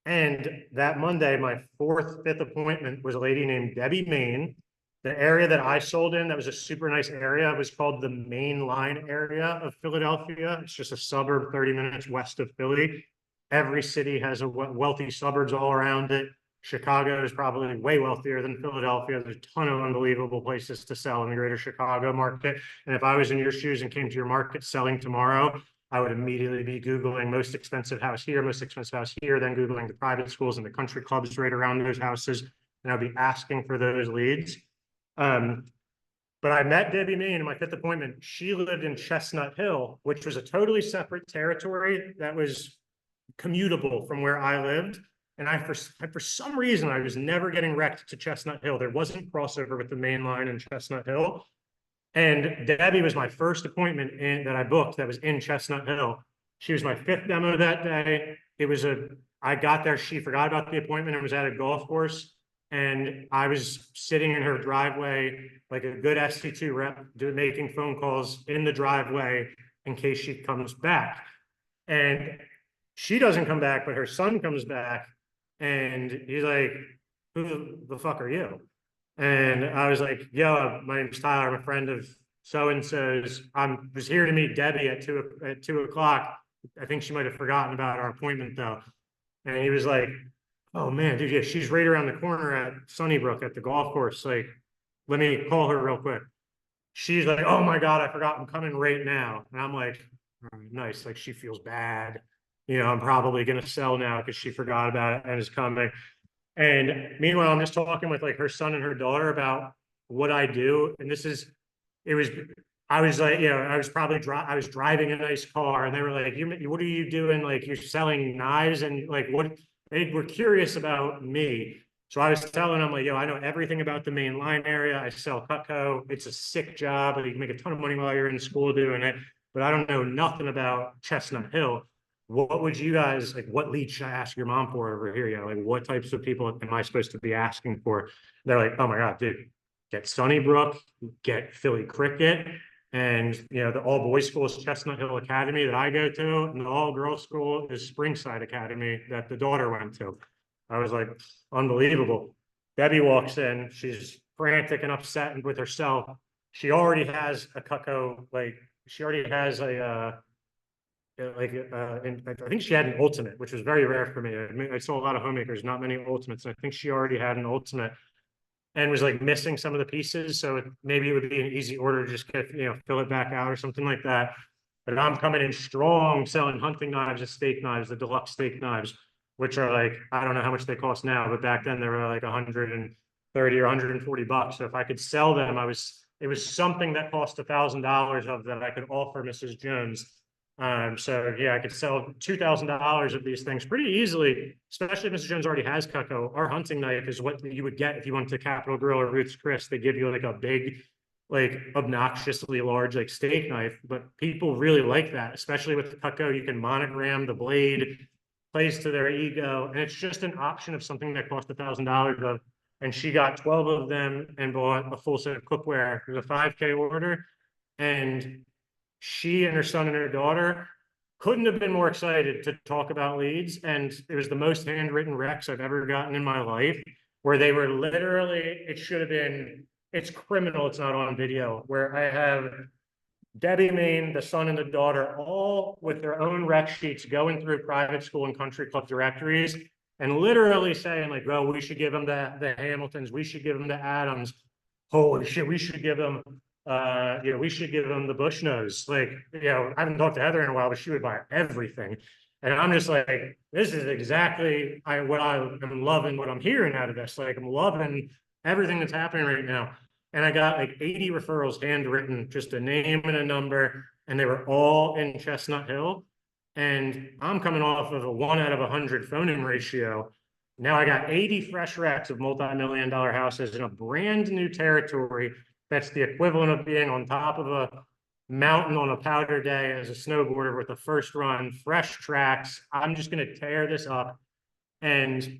And that Monday, my fifth appointment was a lady named Debbie Main. The area that I sold in, that was a super nice area, was called the Main Line area of Philadelphia. It's just a suburb 30 minutes west of Philly. Every city has a wealthy suburbs all around it. Chicago is probably way wealthier than Philadelphia. There's a ton of unbelievable places to sell in the greater Chicago market. And if I was in your shoes and came to your market selling tomorrow, I would immediately be Googling most expensive house here, most expensive house here, then Googling the private schools and the country clubs right around those houses. And I'd be asking for those leads. But I met Debbie Main in my 5th appointment. She lived in Chestnut Hill, which was a totally separate territory that was commutable from where I lived. And for some reason, I was never getting wrecked to Chestnut Hill. There wasn't crossover with the main line in Chestnut Hill. And Debbie was my first appointment that I booked that was in Chestnut Hill. She was my 5th demo that day. I got there, she forgot about the appointment and was at a golf course. And I was sitting in her driveway, like a good ST2 rep, making phone calls in the driveway in case she comes back. And she doesn't come back, but her son comes back and he's like, who the fuck are you? And I was like, yo, my name's Tyler. I'm a friend of so-and-so's. I was here to meet Debbie at 2 o'clock. I think she might have forgotten about our appointment though. And he was like, oh man, dude, yeah, she's right around the corner at Sunnybrook at the golf course. Like, let me call her real quick. She's like, oh my God, I forgot, I'm coming right now. And I'm like, oh, nice, like she feels bad. You know, I'm probably gonna sell now because she forgot about it and is coming. And meanwhile, I'm just talking with like her son and her daughter about what I do. And I was like, you know, I was driving a nice car and they were like, what are you doing? Like you're selling knives and like, what, they were curious about me. So I was telling them like, yo, I know everything about the main line area. I sell Cutco. It's a sick job. You can make a ton of money while you're in school doing it, but I don't know nothing about Chestnut Hill. What would you guys, like, what lead should I ask your mom for over here? You know, like what types of people am I supposed to be asking for? They're like, oh my God, dude, get Sunnybrook, get Philly Cricket. And, you know, the all boys school is Chestnut Hill Academy that I go to. And the all girls school is Springside Academy that the daughter went to. I was like, unbelievable. Debbie walks in, she's frantic and upset and with herself. She already has a Cutco, like she already has and I think she had an ultimate, which was very rare for me. I saw a lot of homemakers, not many ultimates. And I think she already had an ultimate and was like missing some of the pieces. So maybe it would be an easy order to just get, you know, fill it back out or something like that. But I'm coming in strong, selling hunting knives and steak knives, the deluxe steak knives, which are like, I don't know how much they cost now, but back then they were like 130 or 140 bucks. So if I could sell them, it was something that cost $1,000 of that I could offer Mrs. Jones. So yeah, I could sell $2,000 of these things pretty easily, especially if Mrs. Jones already has Cutco. Our hunting knife is what you would get if you went to Capital Grill or Ruth's Chris. They give you like a big, like obnoxiously large, like steak knife, but people really like that, especially with the Cutco. You can monogram the blade, plays to their ego, and it's just an option of something that cost $1,000 of. And she got 12 of them and bought a full set of cookware. It was a 5K order, and she and her son and her daughter couldn't have been more excited to talk about leads. And it was the most handwritten recs I've ever gotten in my life, where they were literally, it should have been, it's criminal, it's not on video, where I have Debbie Main, the son and the daughter, all with their own rec sheets going through private school and country club directories and literally saying like, well, we should give them the Hamiltons, we should give them the Adams. Holy shit, we should give them you know, we should give them the Bushnose. Like, you know, I haven't talked to Heather in a while, but she would buy everything. And I'm just like, this is exactly what I'm loving, what I'm hearing out of this. Like, I'm loving everything that's happening right now. And I got like 80 referrals handwritten, just a name and a number, and they were all in Chestnut Hill. And I'm coming off of a 1 out of 100 phone-in ratio. Now I got 80 fresh racks of multi-million-dollar houses in a brand new territory. That's the equivalent of being on top of a mountain on a powder day as a snowboarder with a first run, fresh tracks. I'm just going to tear this up. And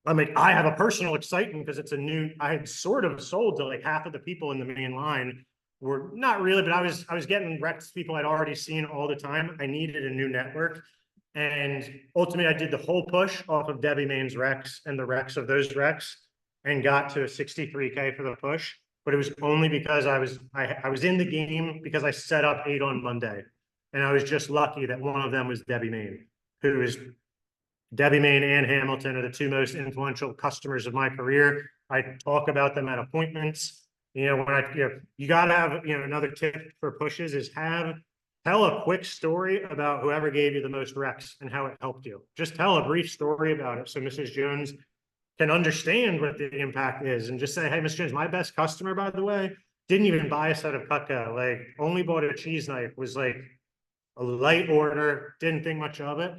I mean, I have a personal excitement because it's a new, I had sort of sold to like half of the people in the main line were not really, but I was getting recs people I'd already seen all the time. I needed a new network. And ultimately I did the whole push off of Debbie Main's recs and the recs of those recs and got to a 63K for the push. But it was only because I was in the game because I set up 8 on Monday. And I was just lucky that one of them was Debbie Main, who is Debbie Main and Hamilton are the 2 most influential customers of my career. I talk about them at appointments. You know, when you gotta have, another tip for pushes is tell a quick story about whoever gave you the most recs and how it helped you. Just tell a brief story about it so Mrs. Jones can understand what the impact is and just say, hey, Mrs. Jones, my best customer, by the way, didn't even buy a set of Cutco, like only bought a cheese knife, was like a light order, didn't think much of it.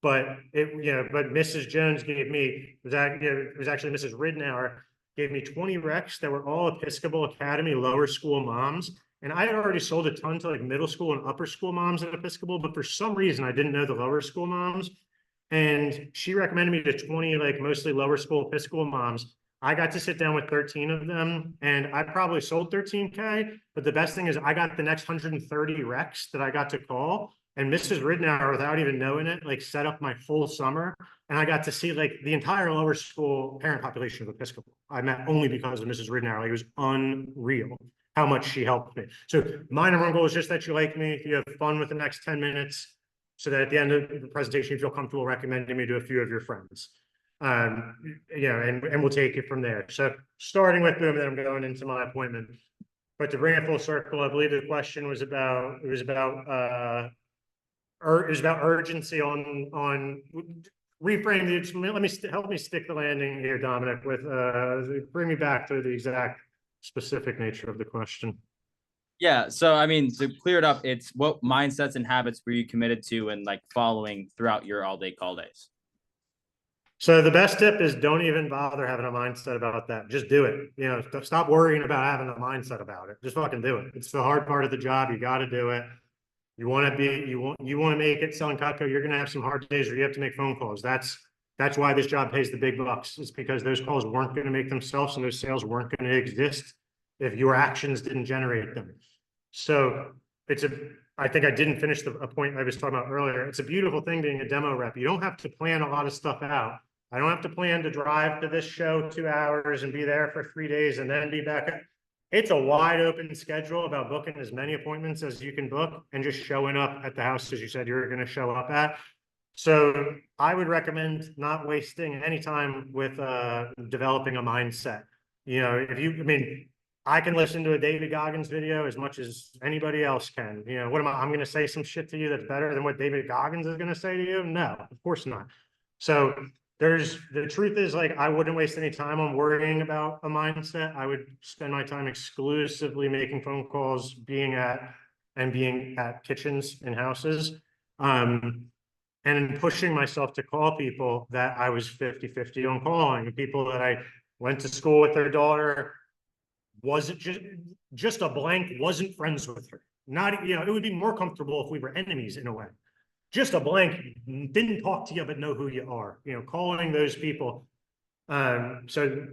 But but Mrs. Jones gave me, it was actually Mrs. Ridnour, gave me 20 recs that were all Episcopal Academy lower school moms. And I had already sold a ton to like middle school and upper school moms at Episcopal, but for some reason I didn't know the lower school moms. And she recommended me to 20, like mostly lower school Episcopal moms. I got to sit down with 13 of them and I probably sold 13K, but the best thing is I got the next 130 recs that I got to call. And Mrs. Ridnour, without even knowing it, like set up my whole summer. And I got to see like the entire lower school parent population of Episcopal. I met only because of Mrs. Ridnour. Like, it was unreal how much she helped me. So my number one goal is just that you like me, you have fun with the next 10 minutes, so that at the end of the presentation, you feel comfortable recommending me to a few of your friends. And we'll take it from there. So starting with boom, then I'm going into my appointment. But to bring it full circle, I believe the question was about, urgency on reframe the, let me help me stick the landing here, Dominic, with bring me back to the exact specific nature of the question. Yeah. So, I mean, to clear it up, it's what mindsets and habits were you committed to and like following throughout your all day call days? So the best tip is don't even bother having a mindset about that. Just do it. Stop worrying about having a mindset about it. Just fucking do it. It's the hard part of the job. You got to do it. You want to make it selling Cutco. You're going to have some hard days where you have to make phone calls. That's why this job pays the big bucks. It's because those calls weren't going to make themselves and those sales weren't going to exist if your actions didn't generate them. So I think I didn't finish a point I was talking about earlier. It's a beautiful thing being a demo rep. You don't have to plan a lot of stuff out. I don't have to plan to drive to this show 2 hours and be there for 3 days and then be back. It's a wide open schedule about booking as many appointments as you can book and just showing up at the house as you said you're going to show up at. So I would recommend not wasting any time with developing a mindset. I can listen to a David Goggins video as much as anybody else can. I'm going to say some shit to you that's better than what David Goggins is going to say to you? No, of course not. So the truth is, like, I wouldn't waste any time on worrying about a mindset. I would spend my time exclusively making phone calls, being at kitchens and houses, and pushing myself to call people that I was 50-50 on calling, people that I went to school with their daughter, wasn't just a blank, wasn't friends with her. Not, it would be more comfortable if we were enemies in a way. Just a blank, didn't talk to you, but know who you are, calling those people. So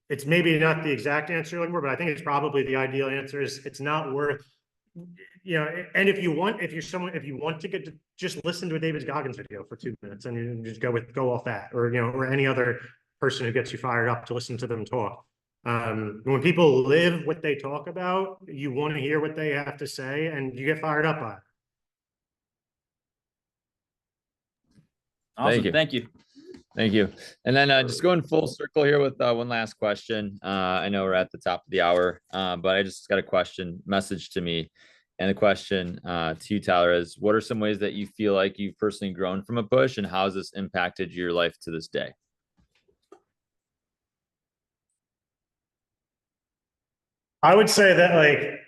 it's maybe not the exact answer you're looking for, but I think it's probably the ideal answer is it's not worth, and if you want to just listen to a David Goggins video for 2 minutes and you just go off that, or any other person who gets you fired up to listen to them talk. When people live what they talk about, you want to hear what they have to say and you get fired up by it. Awesome. Thank you. Thank you. And then just going full circle here with one last question. I know we're at the top of the hour, but I just got a question message to me. And the question to you, Tyler, is what are some ways that you feel like you've personally grown from a push and how has this impacted your life to this day? I would say that, like,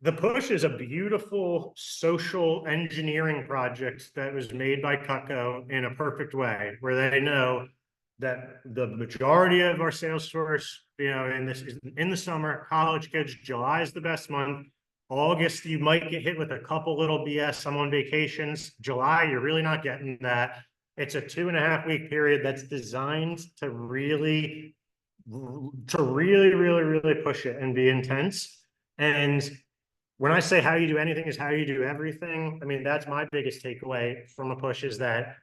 the push is a beautiful social engineering project that was made by Cutco in a perfect way, where they know that the majority of our sales force, in the summer, college kids, July is the best month. August, you might get hit with a couple little BS. I'm on vacations. July, you're really not getting that. It's a 2.5 week period that's designed to really push it and be intense. And when I say how you do anything is how you do everything, I mean, that's my biggest takeaway from a push is that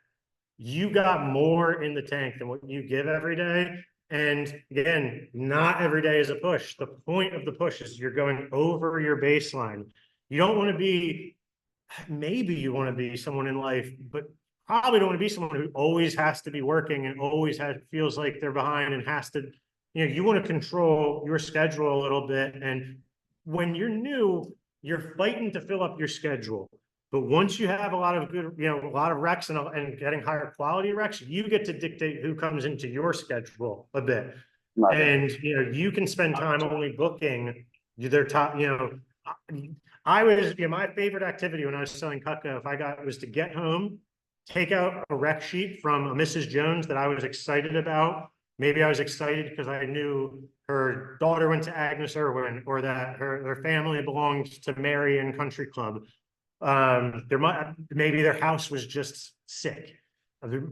you got more in the tank than what you give every day. And again, not every day is a push. The point of the push is you're going over your baseline. You don't want to be, maybe you want to be someone in life, but probably don't want to be someone who always has to be working and always feels like they're behind and has to, you want to control your schedule a little bit. And when you're new, you're fighting to fill up your schedule. But once you have a lot of good, a lot of recs and getting higher quality recs, you get to dictate who comes into your schedule a bit. And, you can spend time only booking their top, I was, my favorite activity when I was selling Cutco, was to get home, take out a rec sheet from a Mrs. Jones that I was excited about. Maybe I was excited because I knew her daughter went to Agnes Irwin, or that her family belonged to Marion Country Club. Maybe their house was just sick.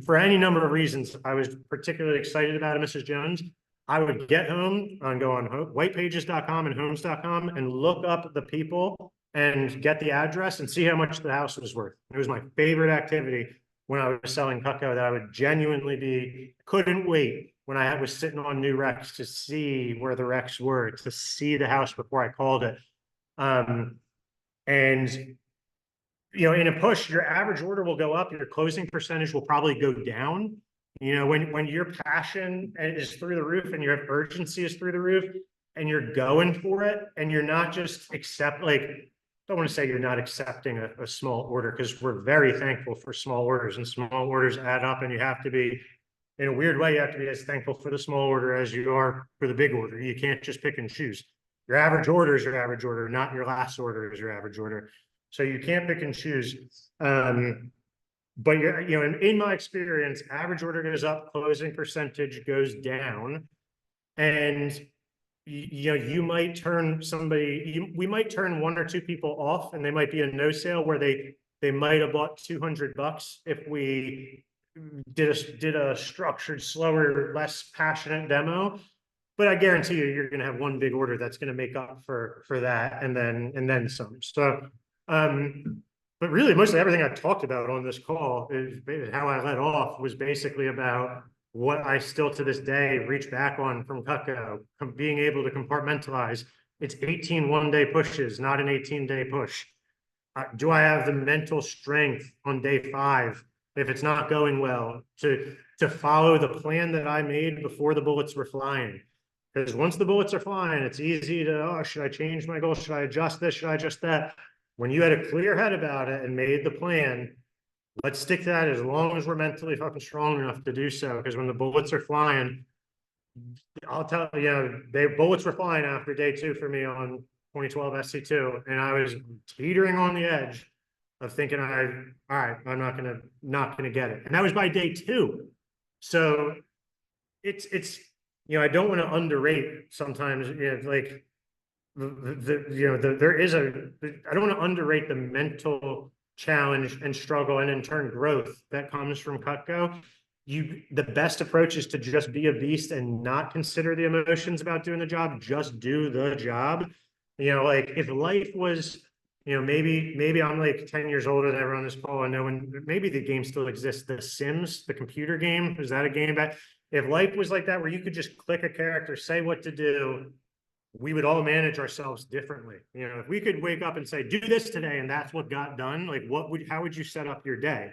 For any number of reasons, I was particularly excited about a Mrs. Jones. I would get home and go on whitepages.com and homes.com and look up the people and get the address and see how much the house was worth. It was my favorite activity when I was selling Cutco, that I would genuinely couldn't wait when I was sitting on new recs to see where the recs were, to see the house before I called it. And in a push, your average order will go up, your closing percentage will probably go down. When your passion is through the roof and your urgency is through the roof and you're going for it and you're not just don't want to say you're not accepting a small order, because we're very thankful for small orders, and small orders add up, and you have to be, in a weird way, you have to be as thankful for the small order as you are for the big order. You can't just pick and choose. Your average order is your average order, not your last order is your average order. So you can't pick and choose. But in my experience, average order goes up, closing percentage goes down. And you might turn we might turn one or two people off, and they might be a no sale where they might have bought $200 if we did a structured, slower, less passionate demo. But I guarantee you're going to have one big order that's going to make up for that, and then some. So, but really, mostly everything I talked about on this call is how I let off was basically about what I still to this day reach back on from Cutco, being able to compartmentalize. It's 18 one-day pushes, not an 18-day push. Do I have the mental strength on day 5, if it's not going well, to follow the plan that I made before the bullets were flying? Because once the bullets are flying, it's easy to, should I change my goal? Should I adjust this? Should I adjust that? When you had a clear head about it and made the plan, let's stick to that as long as we're mentally fucking strong enough to do so. Because when the bullets are flying, I'll tell you, bullets were flying after day 2 for me on 2012 SC2, and I was teetering on the edge of thinking, all right, I'm not gonna get it, and that was by day 2. So it's I don't want to underrate sometimes, like there is I don't want to underrate the mental challenge and struggle and in turn growth that comes from Cutco. The best approach is to just be a beast and not consider the emotions about doing the job. Just do the job. Like if life was, maybe I'm like 10 years older than everyone on this call. I know maybe the game still exists. The Sims, the computer game, is that a game that if life was like that, where you could just click a character, say what to do, we would all manage ourselves differently. If we could wake up and say, do this today, and that's what got done, like how would you set up your day?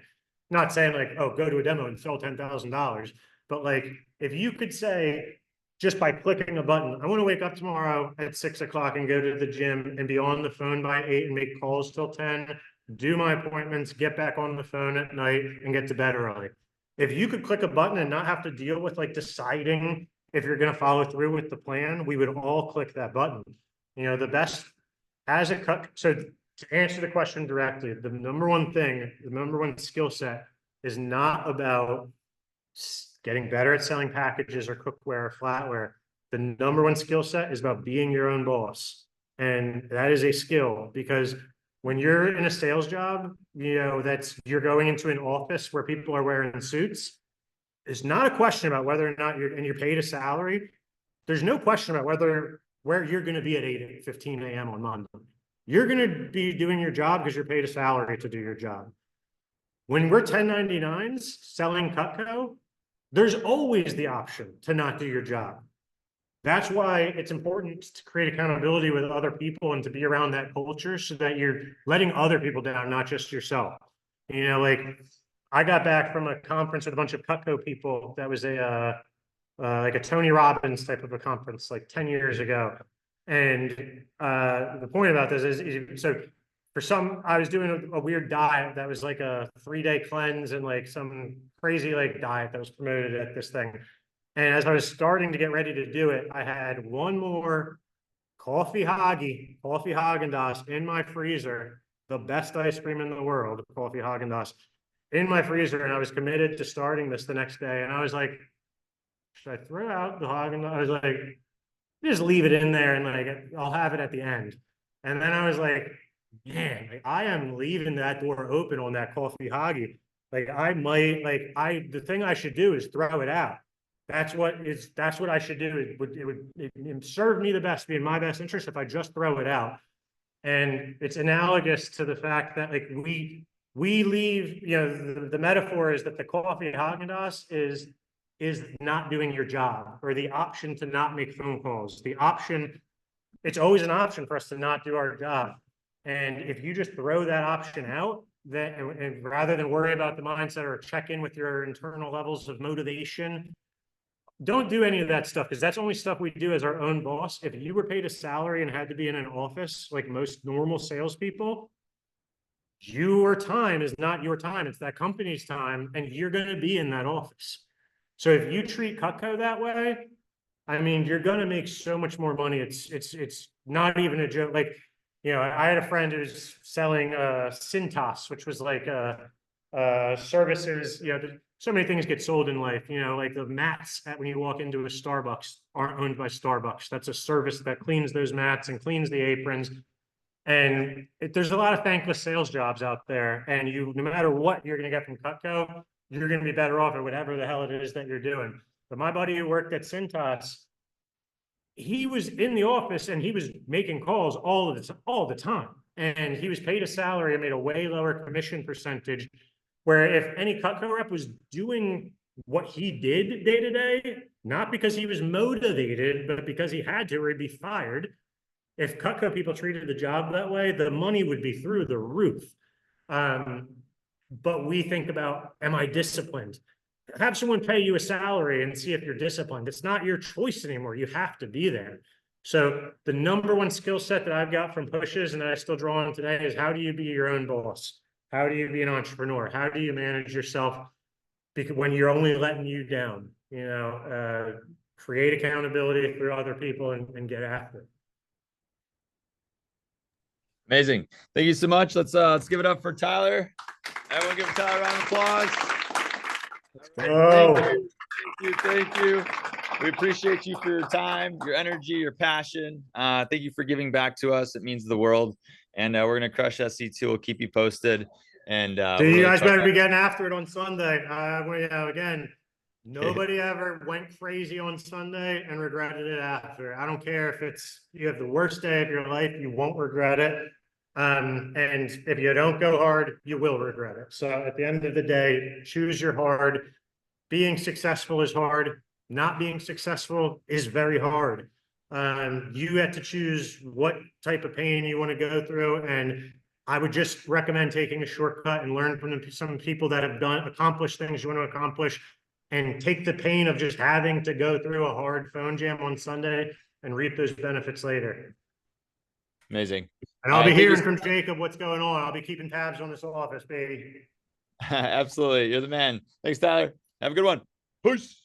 Not saying like, oh, go to a demo and sell $10,000, but like, if you could say, just by clicking a button, I want to wake up tomorrow at 6 o'clock and go to the gym and be on the phone by 8 and make calls till 10, do my appointments, get back on the phone at night and get to bed early. If you could click a button and not have to deal with like deciding if you're going to follow through with the plan, we would all click that button. The best as a cut. So to answer the question directly, the number one skill set is not about getting better at selling packages or cookware or flatware. The number one skill set is about being your own boss. And that is a skill, because when you're in a sales job, you're going into an office where people are wearing suits. It's not a question about whether or not you're paid a salary. There's no question about whether where you're going to be at 8:15 a.m. on Monday. You're going to be doing your job because you're paid a salary to do your job. When we're 1099s selling Cutco, there's always the option to not do your job. That's why it's important to create accountability with other people and to be around that culture so that you're letting other people down, not just yourself. You know, like I got back from a conference with a bunch of Cutco people. That was like a Tony Robbins type of a conference like 10 years ago. And the point about this is so for some, I was doing a weird diet that was like a 3-day cleanse and like some crazy like diet that was promoted at this thing. And as I was starting to get ready to do it, I had one more coffee Haagen-Dazs in my freezer, the best ice cream in the world, coffee Haagen-Dazs in my freezer. And I was committed to starting this the next day. And I was like, should I throw out the Haagen-Dazs? I was like, just leave it in there and like, I'll have it at the end. And then I was like, man, like, I am leaving that door open on that coffee Haagie. Like I might, the thing I should do is throw it out. That's what I should do. It would serve me the best, be in my best interest if I just throw it out. And it's analogous to the fact that like we leave, you know, the metaphor is that the coffee Haagen-Dazs is not doing your job, or the option to not make phone calls. The option, it's always an option for us to not do our job. And if you just throw that option out, and rather than worry about the mindset or check in with your internal levels of motivation, don't do any of that stuff, because that's only stuff we do as our own boss. If you were paid a salary and had to be in an office like most normal salespeople, your time is not your time. It's that company's time, and you're going to be in that office. So if you treat Cutco that way, I mean, you're going to make so much more money. It's not even a joke. Like, you know, I had a friend who's selling Cintas, which was like services. You know, so many things get sold in life. You know, like the mats when you walk into a Starbucks aren't owned by Starbucks. That's a service that cleans those mats and cleans the aprons. And there's a lot of thankless sales jobs out there. And no matter what you're going to get from Cutco, you're going to be better off at whatever the hell it is that you're doing. But my buddy who worked at Cintas, he was in the office and he was making calls all the time. And he was paid a salary and made a way lower commission percentage, where if any Cutco rep was doing what he did day to day, not because he was motivated, but because he had to or he'd be fired. If Cutco people treated the job that way, the money would be through the roof. But we think about, am I disciplined? Have someone pay you a salary and see if you're disciplined. It's not your choice anymore. You have to be there. So the number one skill set that I've got from pushes and that I still draw on today is, how do you be your own boss? How do you be an entrepreneur? How do you manage yourself when you're only letting you down? You know, create accountability through other people and get after it. Amazing. Thank you so much. Let's give it up for Tyler. Everyone give Tyler a round of applause. Oh. Thank you. We appreciate you for your time, your energy, your passion. Thank you for giving back to us. It means the world. And we're going to crush SC2. We'll keep you posted. And So you guys better be getting after it on Sunday. You know, again, nobody ever went crazy on Sunday and regretted it after. I don't care if you have the worst day of your life, you won't regret it. And if you don't go hard, you will regret it. So at the end of the day, choose your hard. Being successful is hard. Not being successful is very hard. You have to choose what type of pain you want to go through. And I would just recommend taking a shortcut and learn from some people that have accomplished things you want to accomplish, and take the pain of just having to go through a hard phone jam on Sunday and reap those benefits later. Amazing. And I'll be hearing from Jacob what's going on. I'll be keeping tabs on this office, baby. Absolutely. You're the man. Thanks, Tyler. Have a good one. Peace.